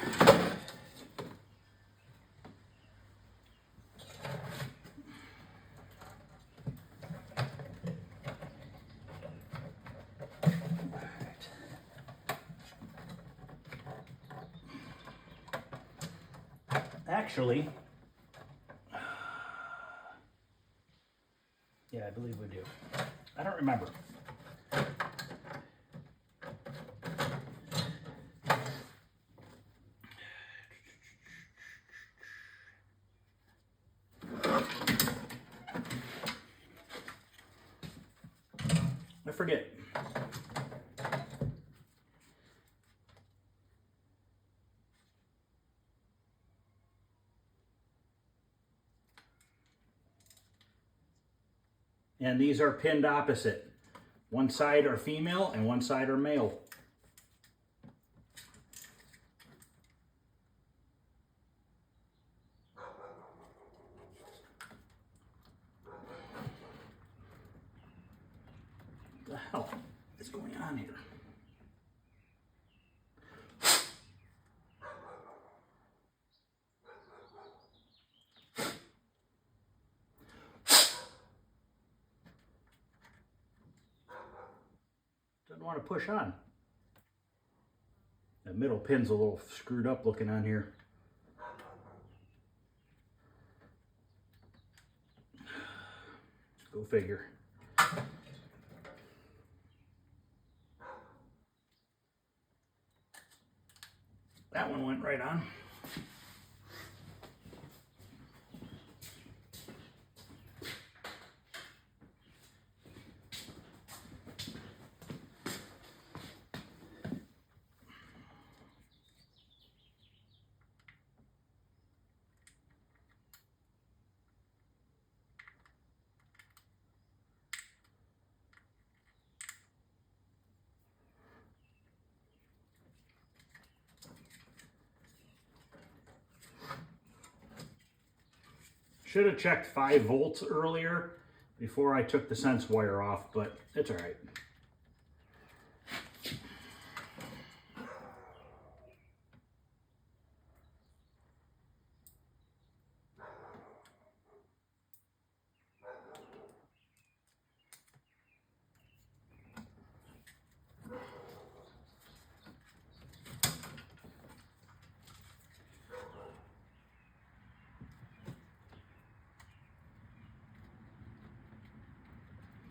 Actually, yeah, I believe we do. I don't remember. I forget. And these are pinned opposite. One side are female and one side are male. What the hell is going on here? Doesn't want to push on. That middle pin's a little screwed up looking on here. Go figure. That one went right on. should have checked 5 volts earlier before I took the sense wire off, but it's all right.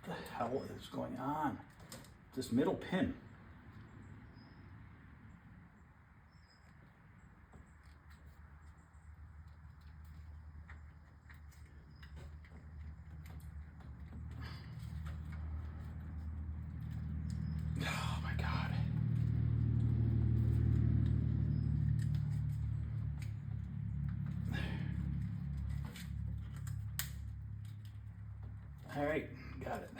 What the hell is going on? This middle pin. Oh my God. All right, got it.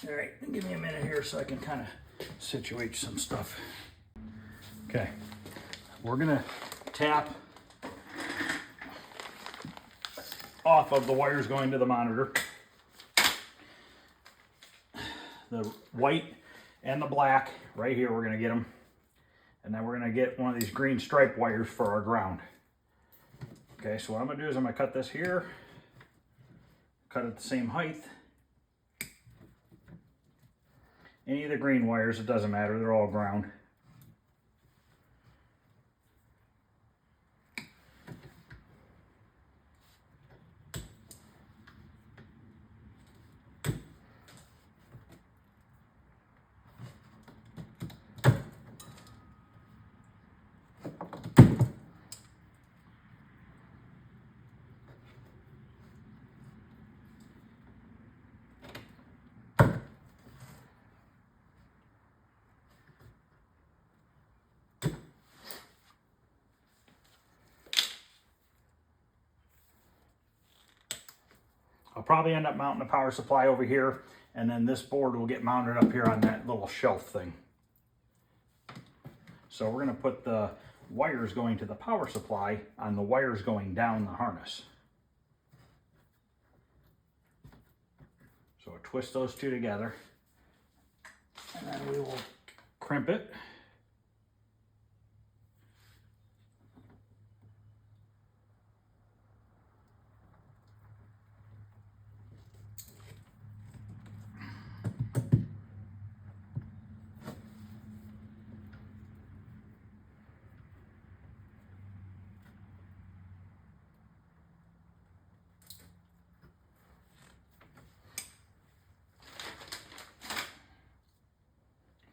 All right, give me a minute here so I can kind of situate some stuff. Okay, we're gonna tap off of the wires going to the monitor. The white and the black right here, we're gonna get them. And then we're gonna get one of these green stripe wires for our ground. Okay, so what I'm gonna do is I'm gonna cut this here, cut it the same height. Any of the green wires, it doesn't matter, they're all ground. I'll probably end up mounting the power supply over here, and then this board will get mounted up here on that little shelf thing. So we're gonna put the wires going to the power supply on the wires going down the harness. So we'll twist those two together, and then we will crimp it.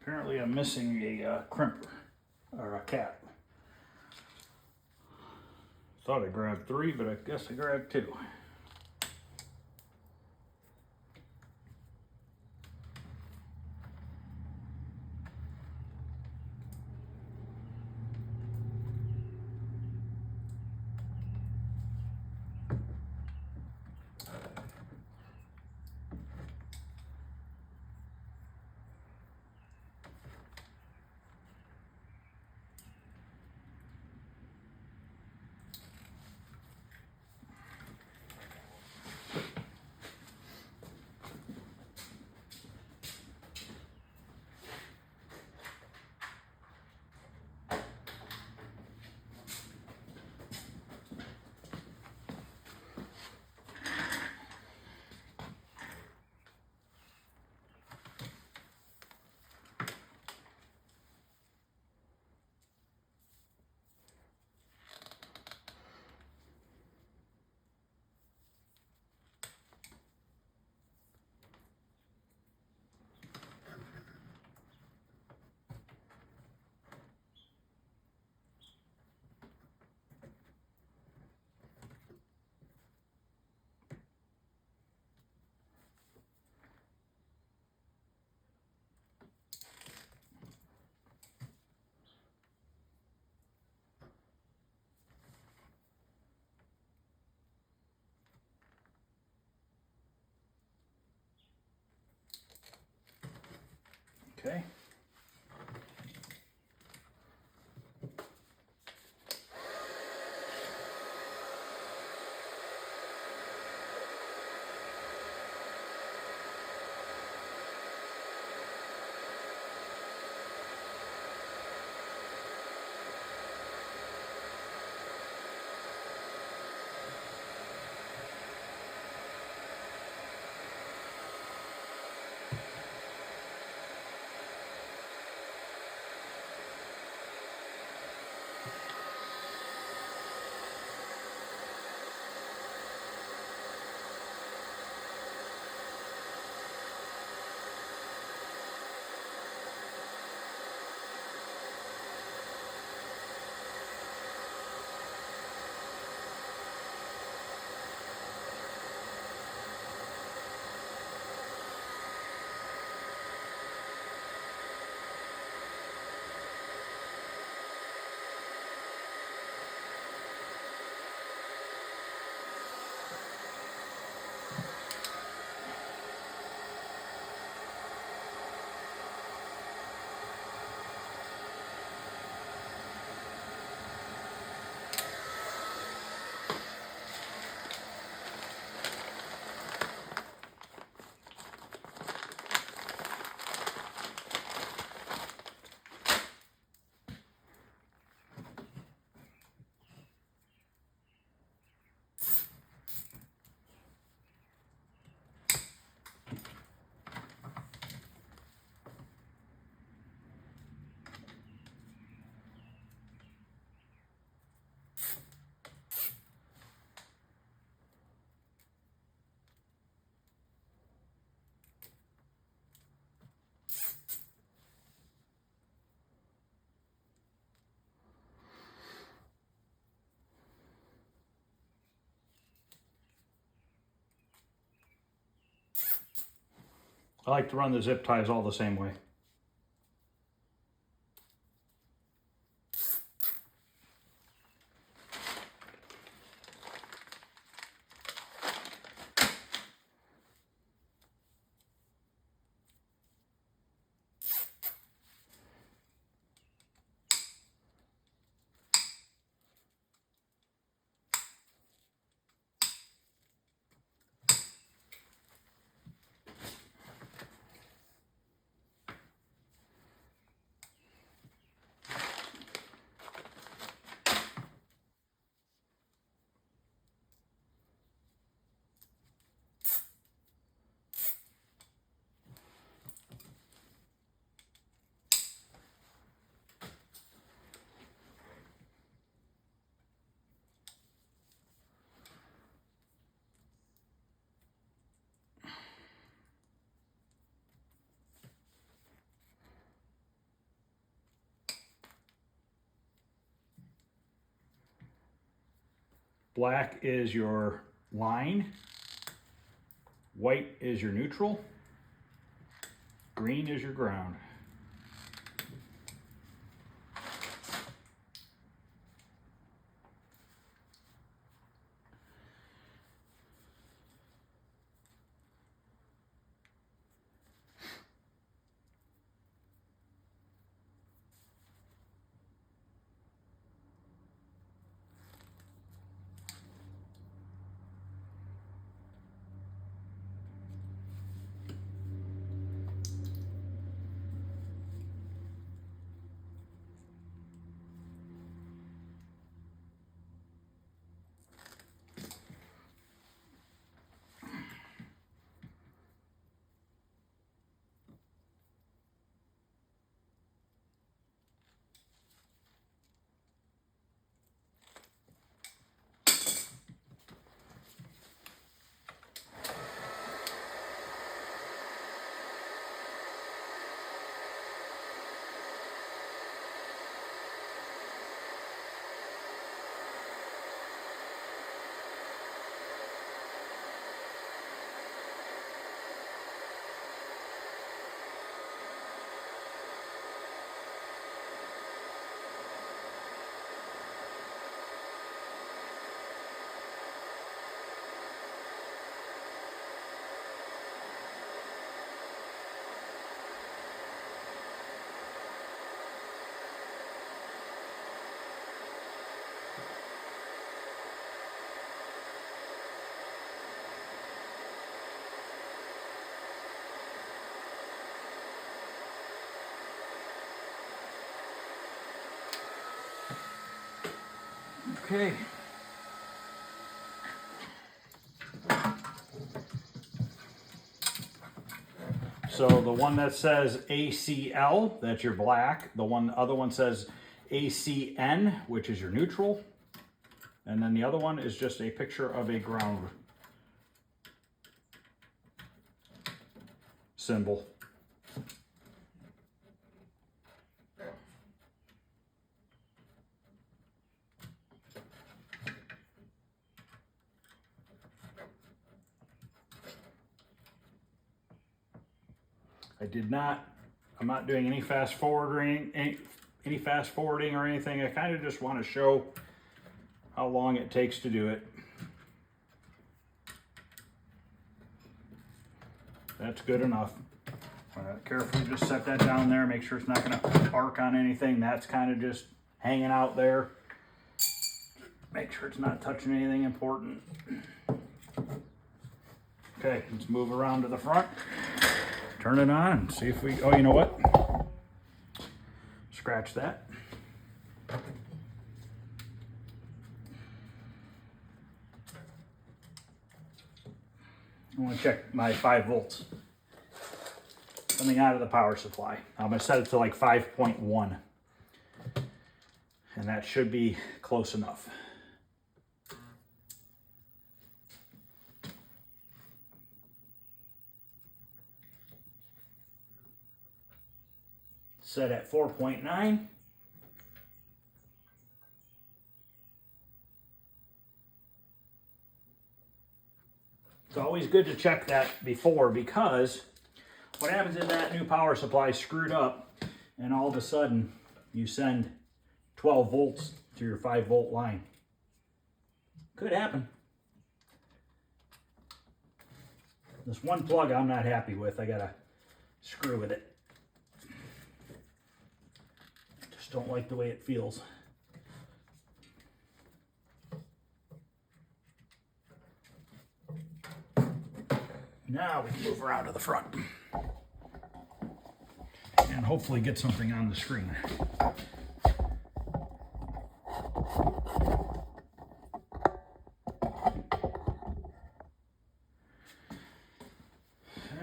Apparently I'm missing a crimper, or a cap. Thought I grabbed 3, but I guess I grabbed 2. Okay. I like to run the zip ties all the same way. Black is your line, white is your neutral, green is your ground. Okay. So the one that says ACL, that's your black. The other one says ACN, which is your neutral. And then the other one is just a picture of a ground symbol. I'm not doing any fast forwarding, any fast forwarding or anything. I kind of just want to show how long it takes to do it. That's good enough. Carefully just set that down there. Make sure it's not going to arc on anything. That's kind of just hanging out there. Make sure it's not touching anything important. Okay, let's move around to the front. Turn it on and see if we, oh, you know what? Scratch that. I want to check my 5 volts coming out of the power supply. I'm going to set it to like 5.1, and that should be close enough. Set at 4.9. It's always good to check that before, because what happens if that new power supply is screwed up and all of a sudden you send 12 volts to your 5 volt line. Could happen. This one plug I'm not happy with. I gotta screw with it. Just don't like the way it feels. Now we can move around to the front and hopefully get something on the screen. All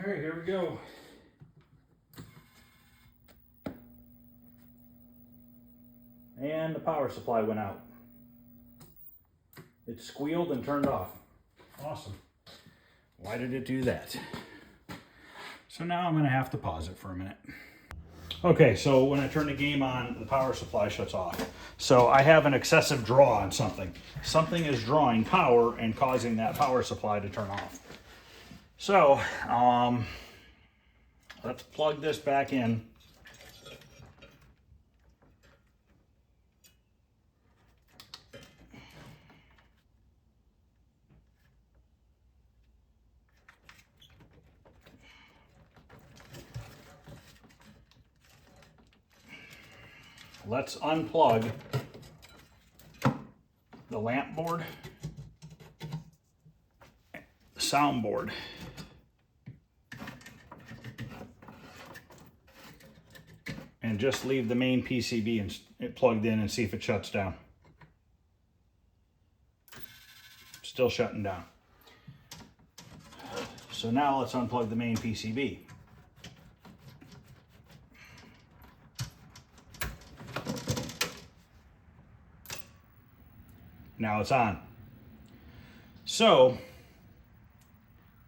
right, here we go. And the power supply went out. It squealed and turned off. Awesome. Why did it do that? So now I'm gonna have to pause it for a minute. Okay, so when I turn the game on, the power supply shuts off. So I have an excessive draw on something. Something is drawing power and causing that power supply to turn off. So let's plug this back in. Let's unplug the lamp board, the sound board, and just leave the main PCB and it plugged in and see if it shuts down. Still shutting down. So now let's unplug the main PCB. Now it's on. So,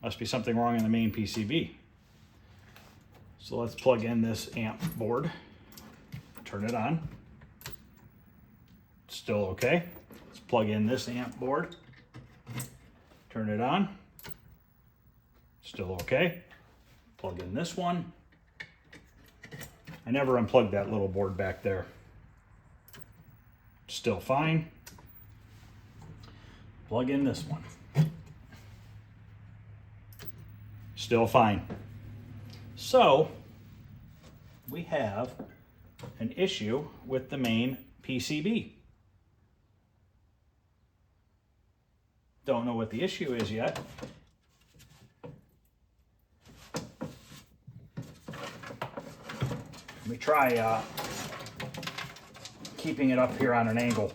must be something wrong in the main PCB. So let's plug in this amp board, turn it on. Still okay. Let's plug in this amp board, turn it on. Still okay. Plug in this one. I never unplugged that little board back there. Still fine. Plug in this one. Still fine. So we have an issue with the main PCB. Don't know what the issue is yet. Let me try keeping it up here on an angle.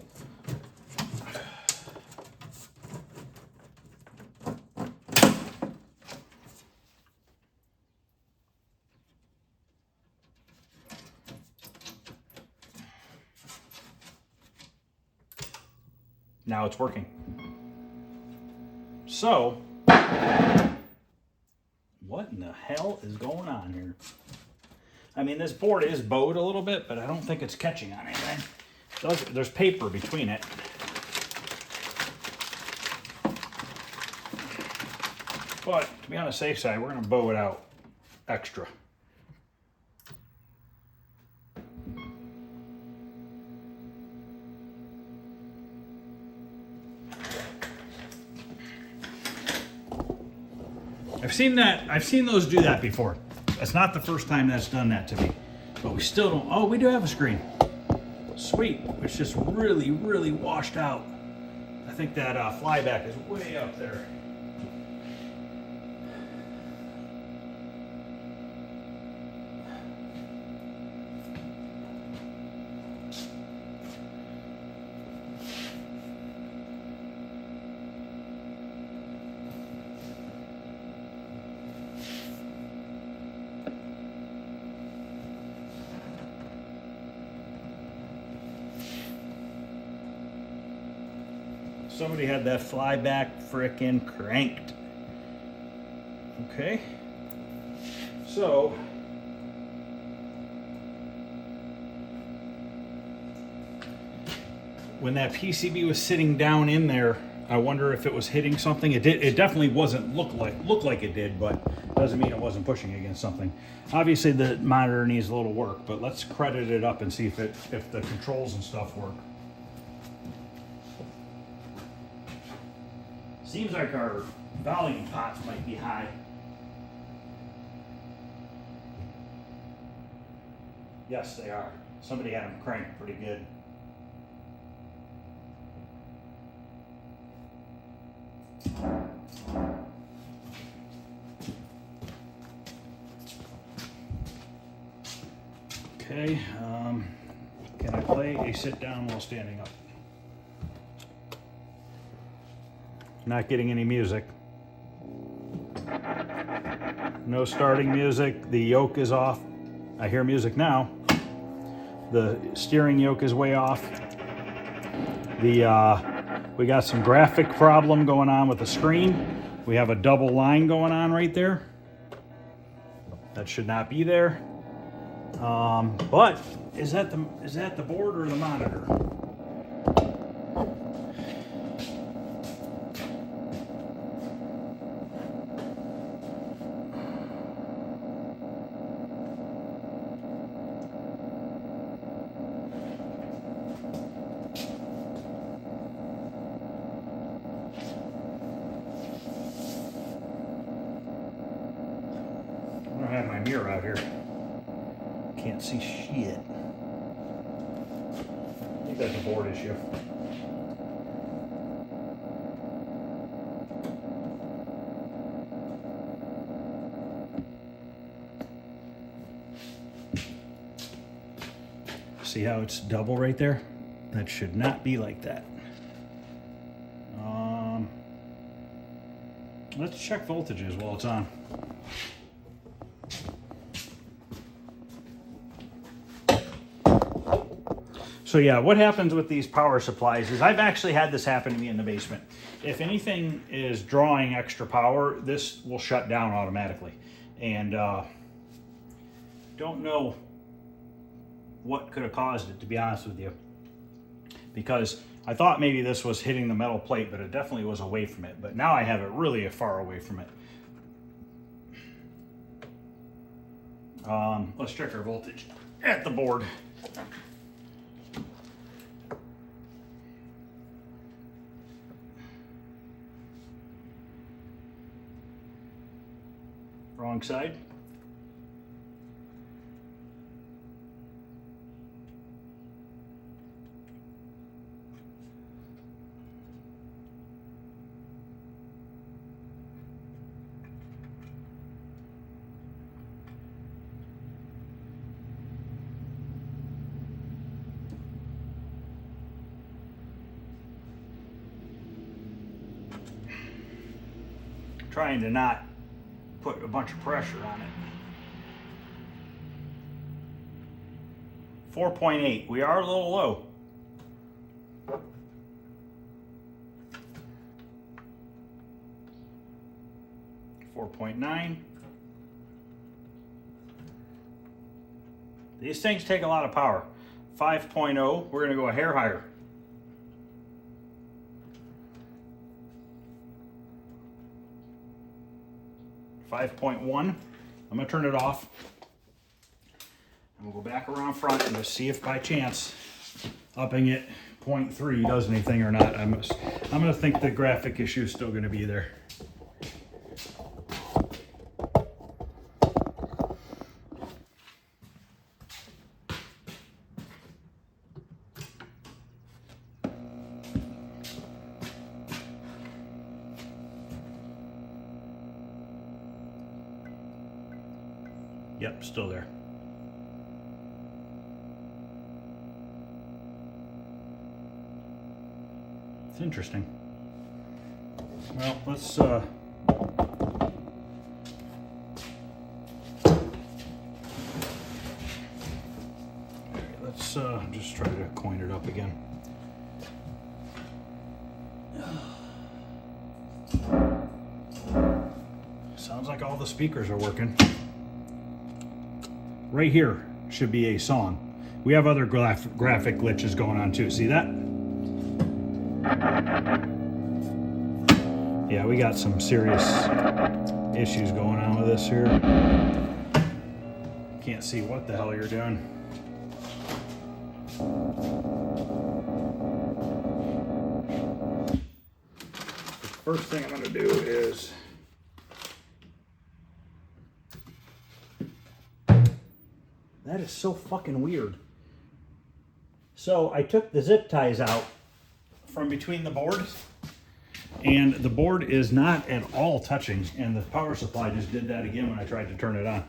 Now it's working. So, what in the hell is going on here? I mean, this board is bowed a little bit, but I don't think it's catching on anything. There's paper between it. But to be on the safe side, we're going to bow it out extra. I've seen those do that before. That's not the first time that's done that to me. But we still don't, oh, we do have a screen. Sweet, it's just really, really washed out. I think that flyback is way up there. Somebody had that flyback frickin' cranked. Okay. So, when that PCB was sitting down in there, I wonder if it was hitting something. It did. It definitely wasn't look like it did, but doesn't mean it wasn't pushing against something. Obviously, the monitor needs a little work, but let's credit it up and see if the controls and stuff work. Seems like our volume pots might be high. Yes, they are. Somebody had them cranked pretty good. Okay, can I play a sit down while standing up? Not getting any music. No starting music. The yoke is off. I hear music now. The steering yoke is way off. We got some graphic problem going on with the screen. We have a double line going on right there. That should not be there. But is that the board or the monitor? I don't have my mirror out here. Can't see shit. I think that's a board issue. See how it's double right there? That should not be like that. Let's check voltages while it's on. So yeah, what happens with these power supplies is I've actually had this happen to me in the basement. If anything is drawing extra power, this will shut down automatically. And don't know what could have caused it, to be honest with you. Because I thought maybe this was hitting the metal plate, but it definitely was away from it. But now I have it really far away from it. Let's check our voltage at the board. Wrong side. Trying to not put a bunch of pressure on it. 4.8. We are a little low. 4.9. These things take a lot of power. 5.0, we're gonna go a hair higher. 5.1, I'm gonna turn it off. And we'll go back around front and just see if by chance upping it 0.3 does anything or not. I'm gonna think the graphic issue is still gonna be there. Yep, still there. It's interesting. Well, let's just try to coin it up again. Sounds like all the speakers are working. Right here should be a song. We have other graphic glitches going on too. See that? Yeah, we got some serious issues going on with this here. Can't see what the hell you're doing. The first thing I'm gonna do is that is so fucking weird. So I took the zip ties out from between the boards, and the board is not at all touching, and the power supply just did that again when I tried to turn it on.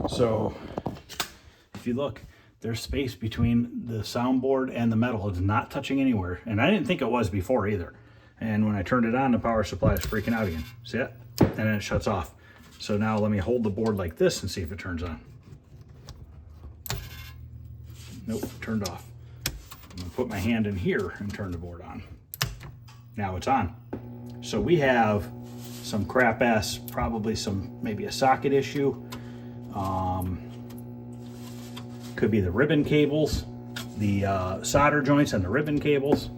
So if you look, there's space between the soundboard and the metal. It's not touching anywhere, and I didn't think it was before either. And when I turned it on, the power supply is freaking out again. See that? And then it shuts off. So now let me hold the board like this and see if it turns on. Nope, turned off. I'm gonna put my hand in here and turn the board on. Now it's on. So we have some crap ass, probably maybe a socket issue. Could be the ribbon cables, the solder joints and the ribbon cables.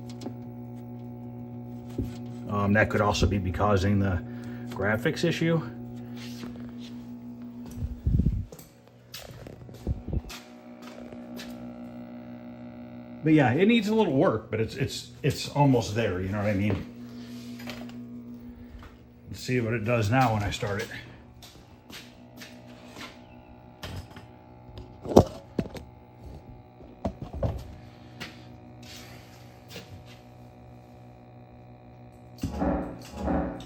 That could also be causing the graphics issue. But yeah, it needs a little work, but it's almost there, you know what I mean? Let's see what it does now when I start it.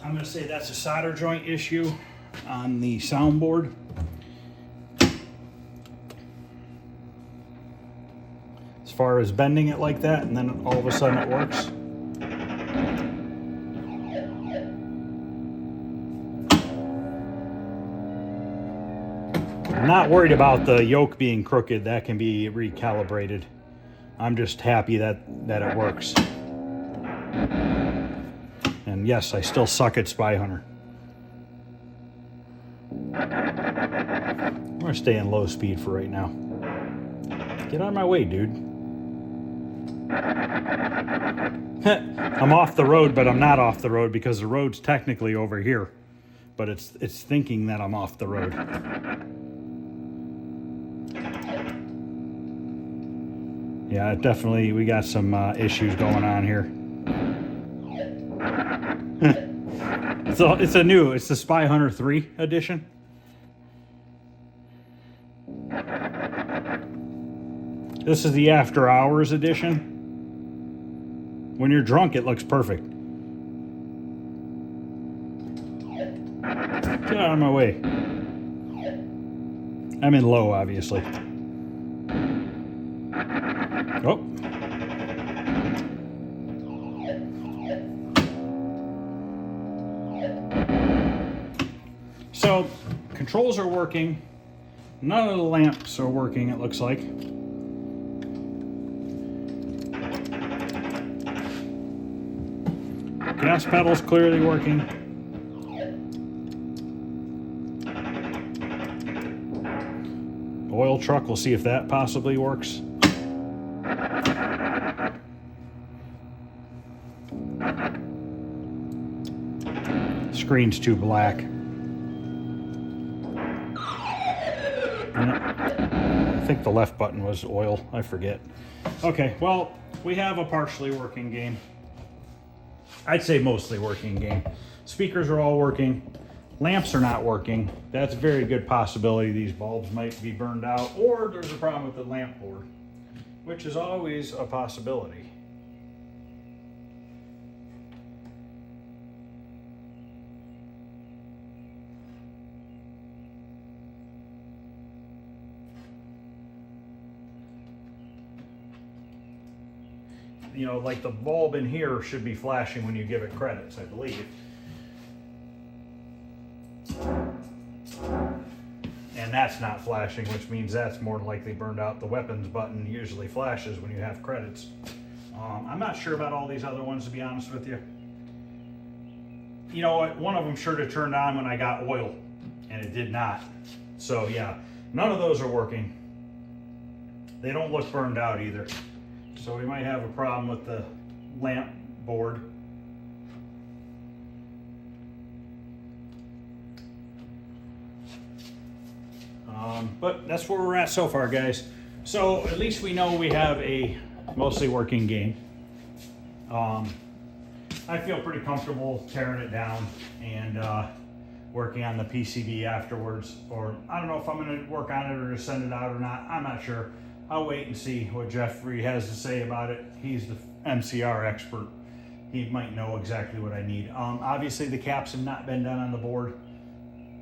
I'm gonna say that's a solder joint issue on the soundboard. As far as bending it like that, and then all of a sudden it works. I'm not worried about the yoke being crooked. That can be recalibrated. I'm just happy that it works. And yes, I still suck at Spy Hunter. I'm gonna stay in low speed for right now. Get out of my way, dude. I'm off the road, but I'm not off the road because the road's technically over here. But it's thinking that I'm off the road. Yeah, definitely we got some issues going on here. So it's the Spy Hunter 3 edition. This is the After Hours edition. When you're drunk, it looks perfect. Get out of my way. I'm in low, obviously. Oh. So, controls are working. None of the lamps are working, it looks like. Gas pedal's clearly working. oil truck. We'll see if that possibly works. Screen's too black. I think the left button was oil. I forget. Okay, well, we have a partially working game. I'd say mostly working game. Speakers are all working. Lamps are not working. That's a very good possibility these bulbs might be burned out, or there's a problem with the lamp board, which is always a possibility. You know, like the bulb in here should be flashing when you give it credits, I believe. And that's not flashing, which means that's more likely burned out. The weapons button usually flashes when you have credits. I'm not sure about all these other ones, to be honest with you. You know what? One of them should have turned on when I got oil, and it did not. So yeah, none of those are working. They don't look burned out either. So we might have a problem with the lamp board. But that's where we're at so far, guys. So at least we know we have a mostly working game. I feel pretty comfortable tearing it down and working on the PCB afterwards. Or I don't know if I'm going to work on it or just send it out or not. I'm not sure. I'll wait and see what Jeffrey has to say about it. He's the MCR expert. He might know exactly what I need. Obviously the caps have not been done on the board,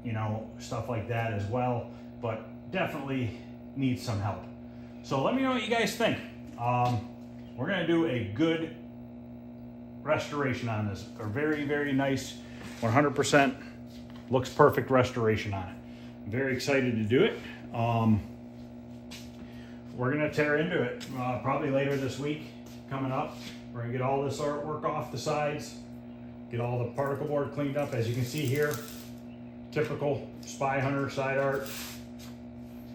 you know, stuff like that as well, but definitely needs some help. So let me know what you guys think. We're gonna do a good restoration on this. A very, very nice, 100% looks perfect restoration on it. I'm very excited to do it. We're gonna tear into it probably later this week coming up. We're gonna get all this artwork off the sides, get all the particle board cleaned up. As you can see here, typical Spy Hunter side art.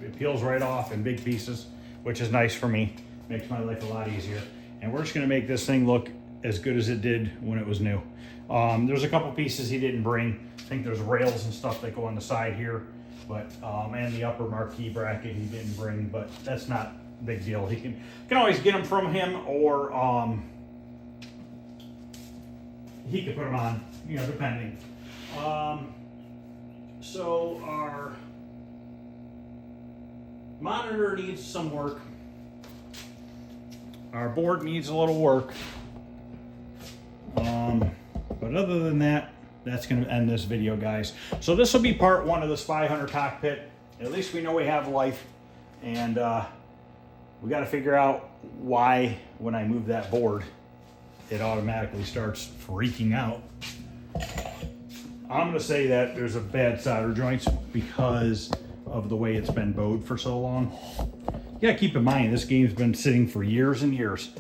It peels right off in big pieces, which is nice for me. Makes my life a lot easier. And we're just gonna make this thing look as good as it did when it was new. There's a couple pieces he didn't bring. I think there's rails and stuff that go on the side here, but and the upper marquee bracket he didn't bring, but that's not a big deal. He can always get them from him, or he could put them on, you know, depending. So our monitor needs some work. Our board needs a little work. But other than that, that's going to end this video, guys. So this will be part one of the Spy Hunter cockpit. At least we know we have life, and we got to figure out why when I move that board, it automatically starts freaking out. I'm going to say that there's a bad solder joints because of the way it's been bowed for so long. You got to keep in mind, this game's been sitting for years and years.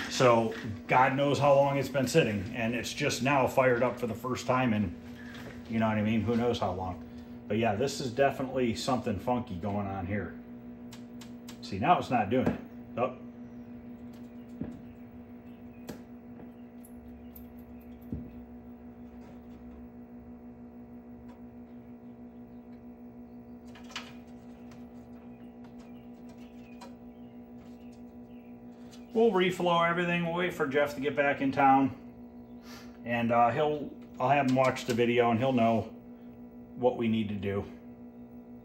So God knows how long it's been sitting, and it's just now fired up for the first time in, you know what I mean, who knows how long. But yeah, this is definitely something funky going on here. See, now it's not doing it. Oh. We'll reflow everything. We'll wait for Jeff to get back in town, and I'll have him watch the video, and he'll know what we need to do.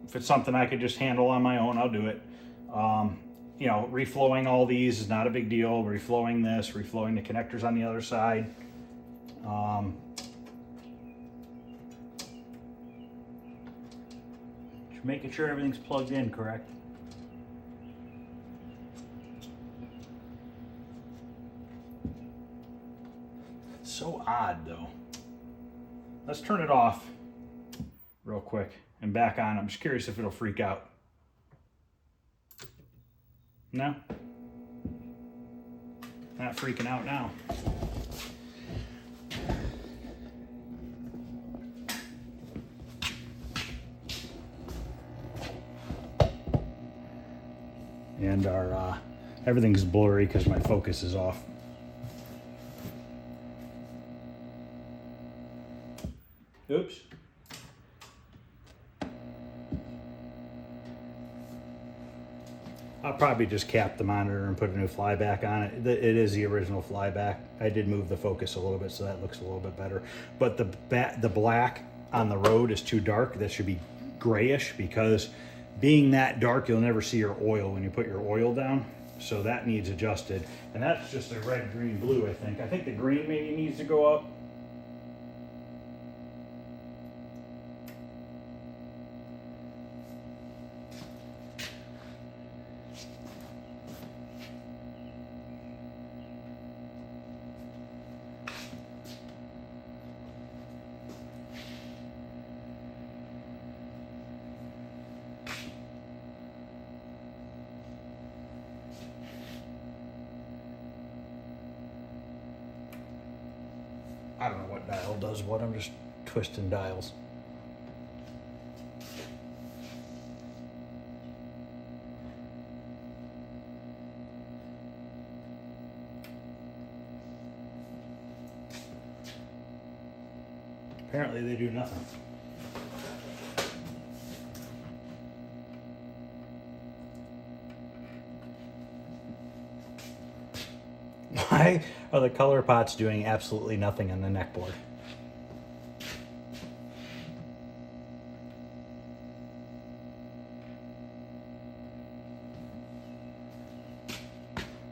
If it's something I could just handle on my own, I'll do it. You know, reflowing all these is not a big deal. Reflowing this, reflowing the connectors on the other side. Making sure everything's plugged in correct. So odd though. Let's turn it off real quick and back on. I'm just curious if it'll freak out. No? Not freaking out now. and our everything's blurry because my focus is off. Oops. I'll probably just cap the monitor and put a new flyback on it. It is the original flyback. I did move the focus a little bit so that looks a little bit better. But the black on the road is too dark. That should be grayish, because being that dark, you'll never see your oil when you put your oil down. So that needs adjusted. And that's just a red, green, blue, I think. I think the green maybe needs to go up. I don't know what dial does what. I'm just twisting dials. Apparently they do nothing. Why are the color pots doing absolutely nothing on the neck board?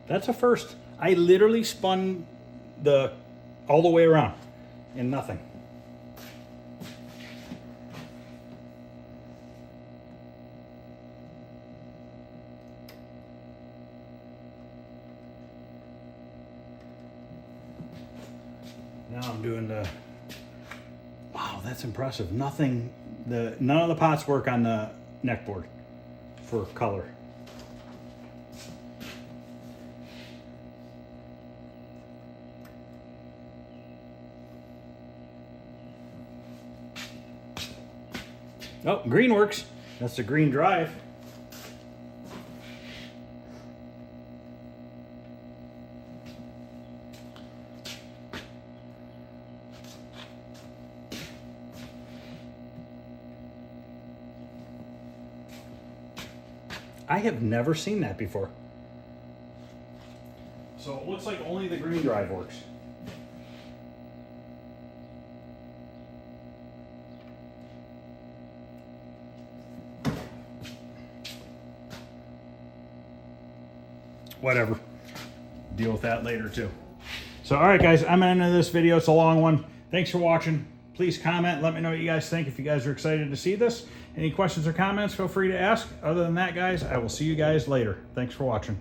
That's a first. I literally spun all the way around and nothing. Now I'm doing wow, that's impressive. None of the pots work on the neck board for color. Oh, green works. That's the green drive. I have never seen that before. So it looks like only the green drive works. Whatever. Deal with that later too. So, all right, guys, I'm going to end this video. It's a long one. Thanks for watching. Please comment. Let me know what you guys think. If you guys are excited to see this, any questions or comments, feel free to ask. Other than that, guys, I will see you guys later. Thanks for watching.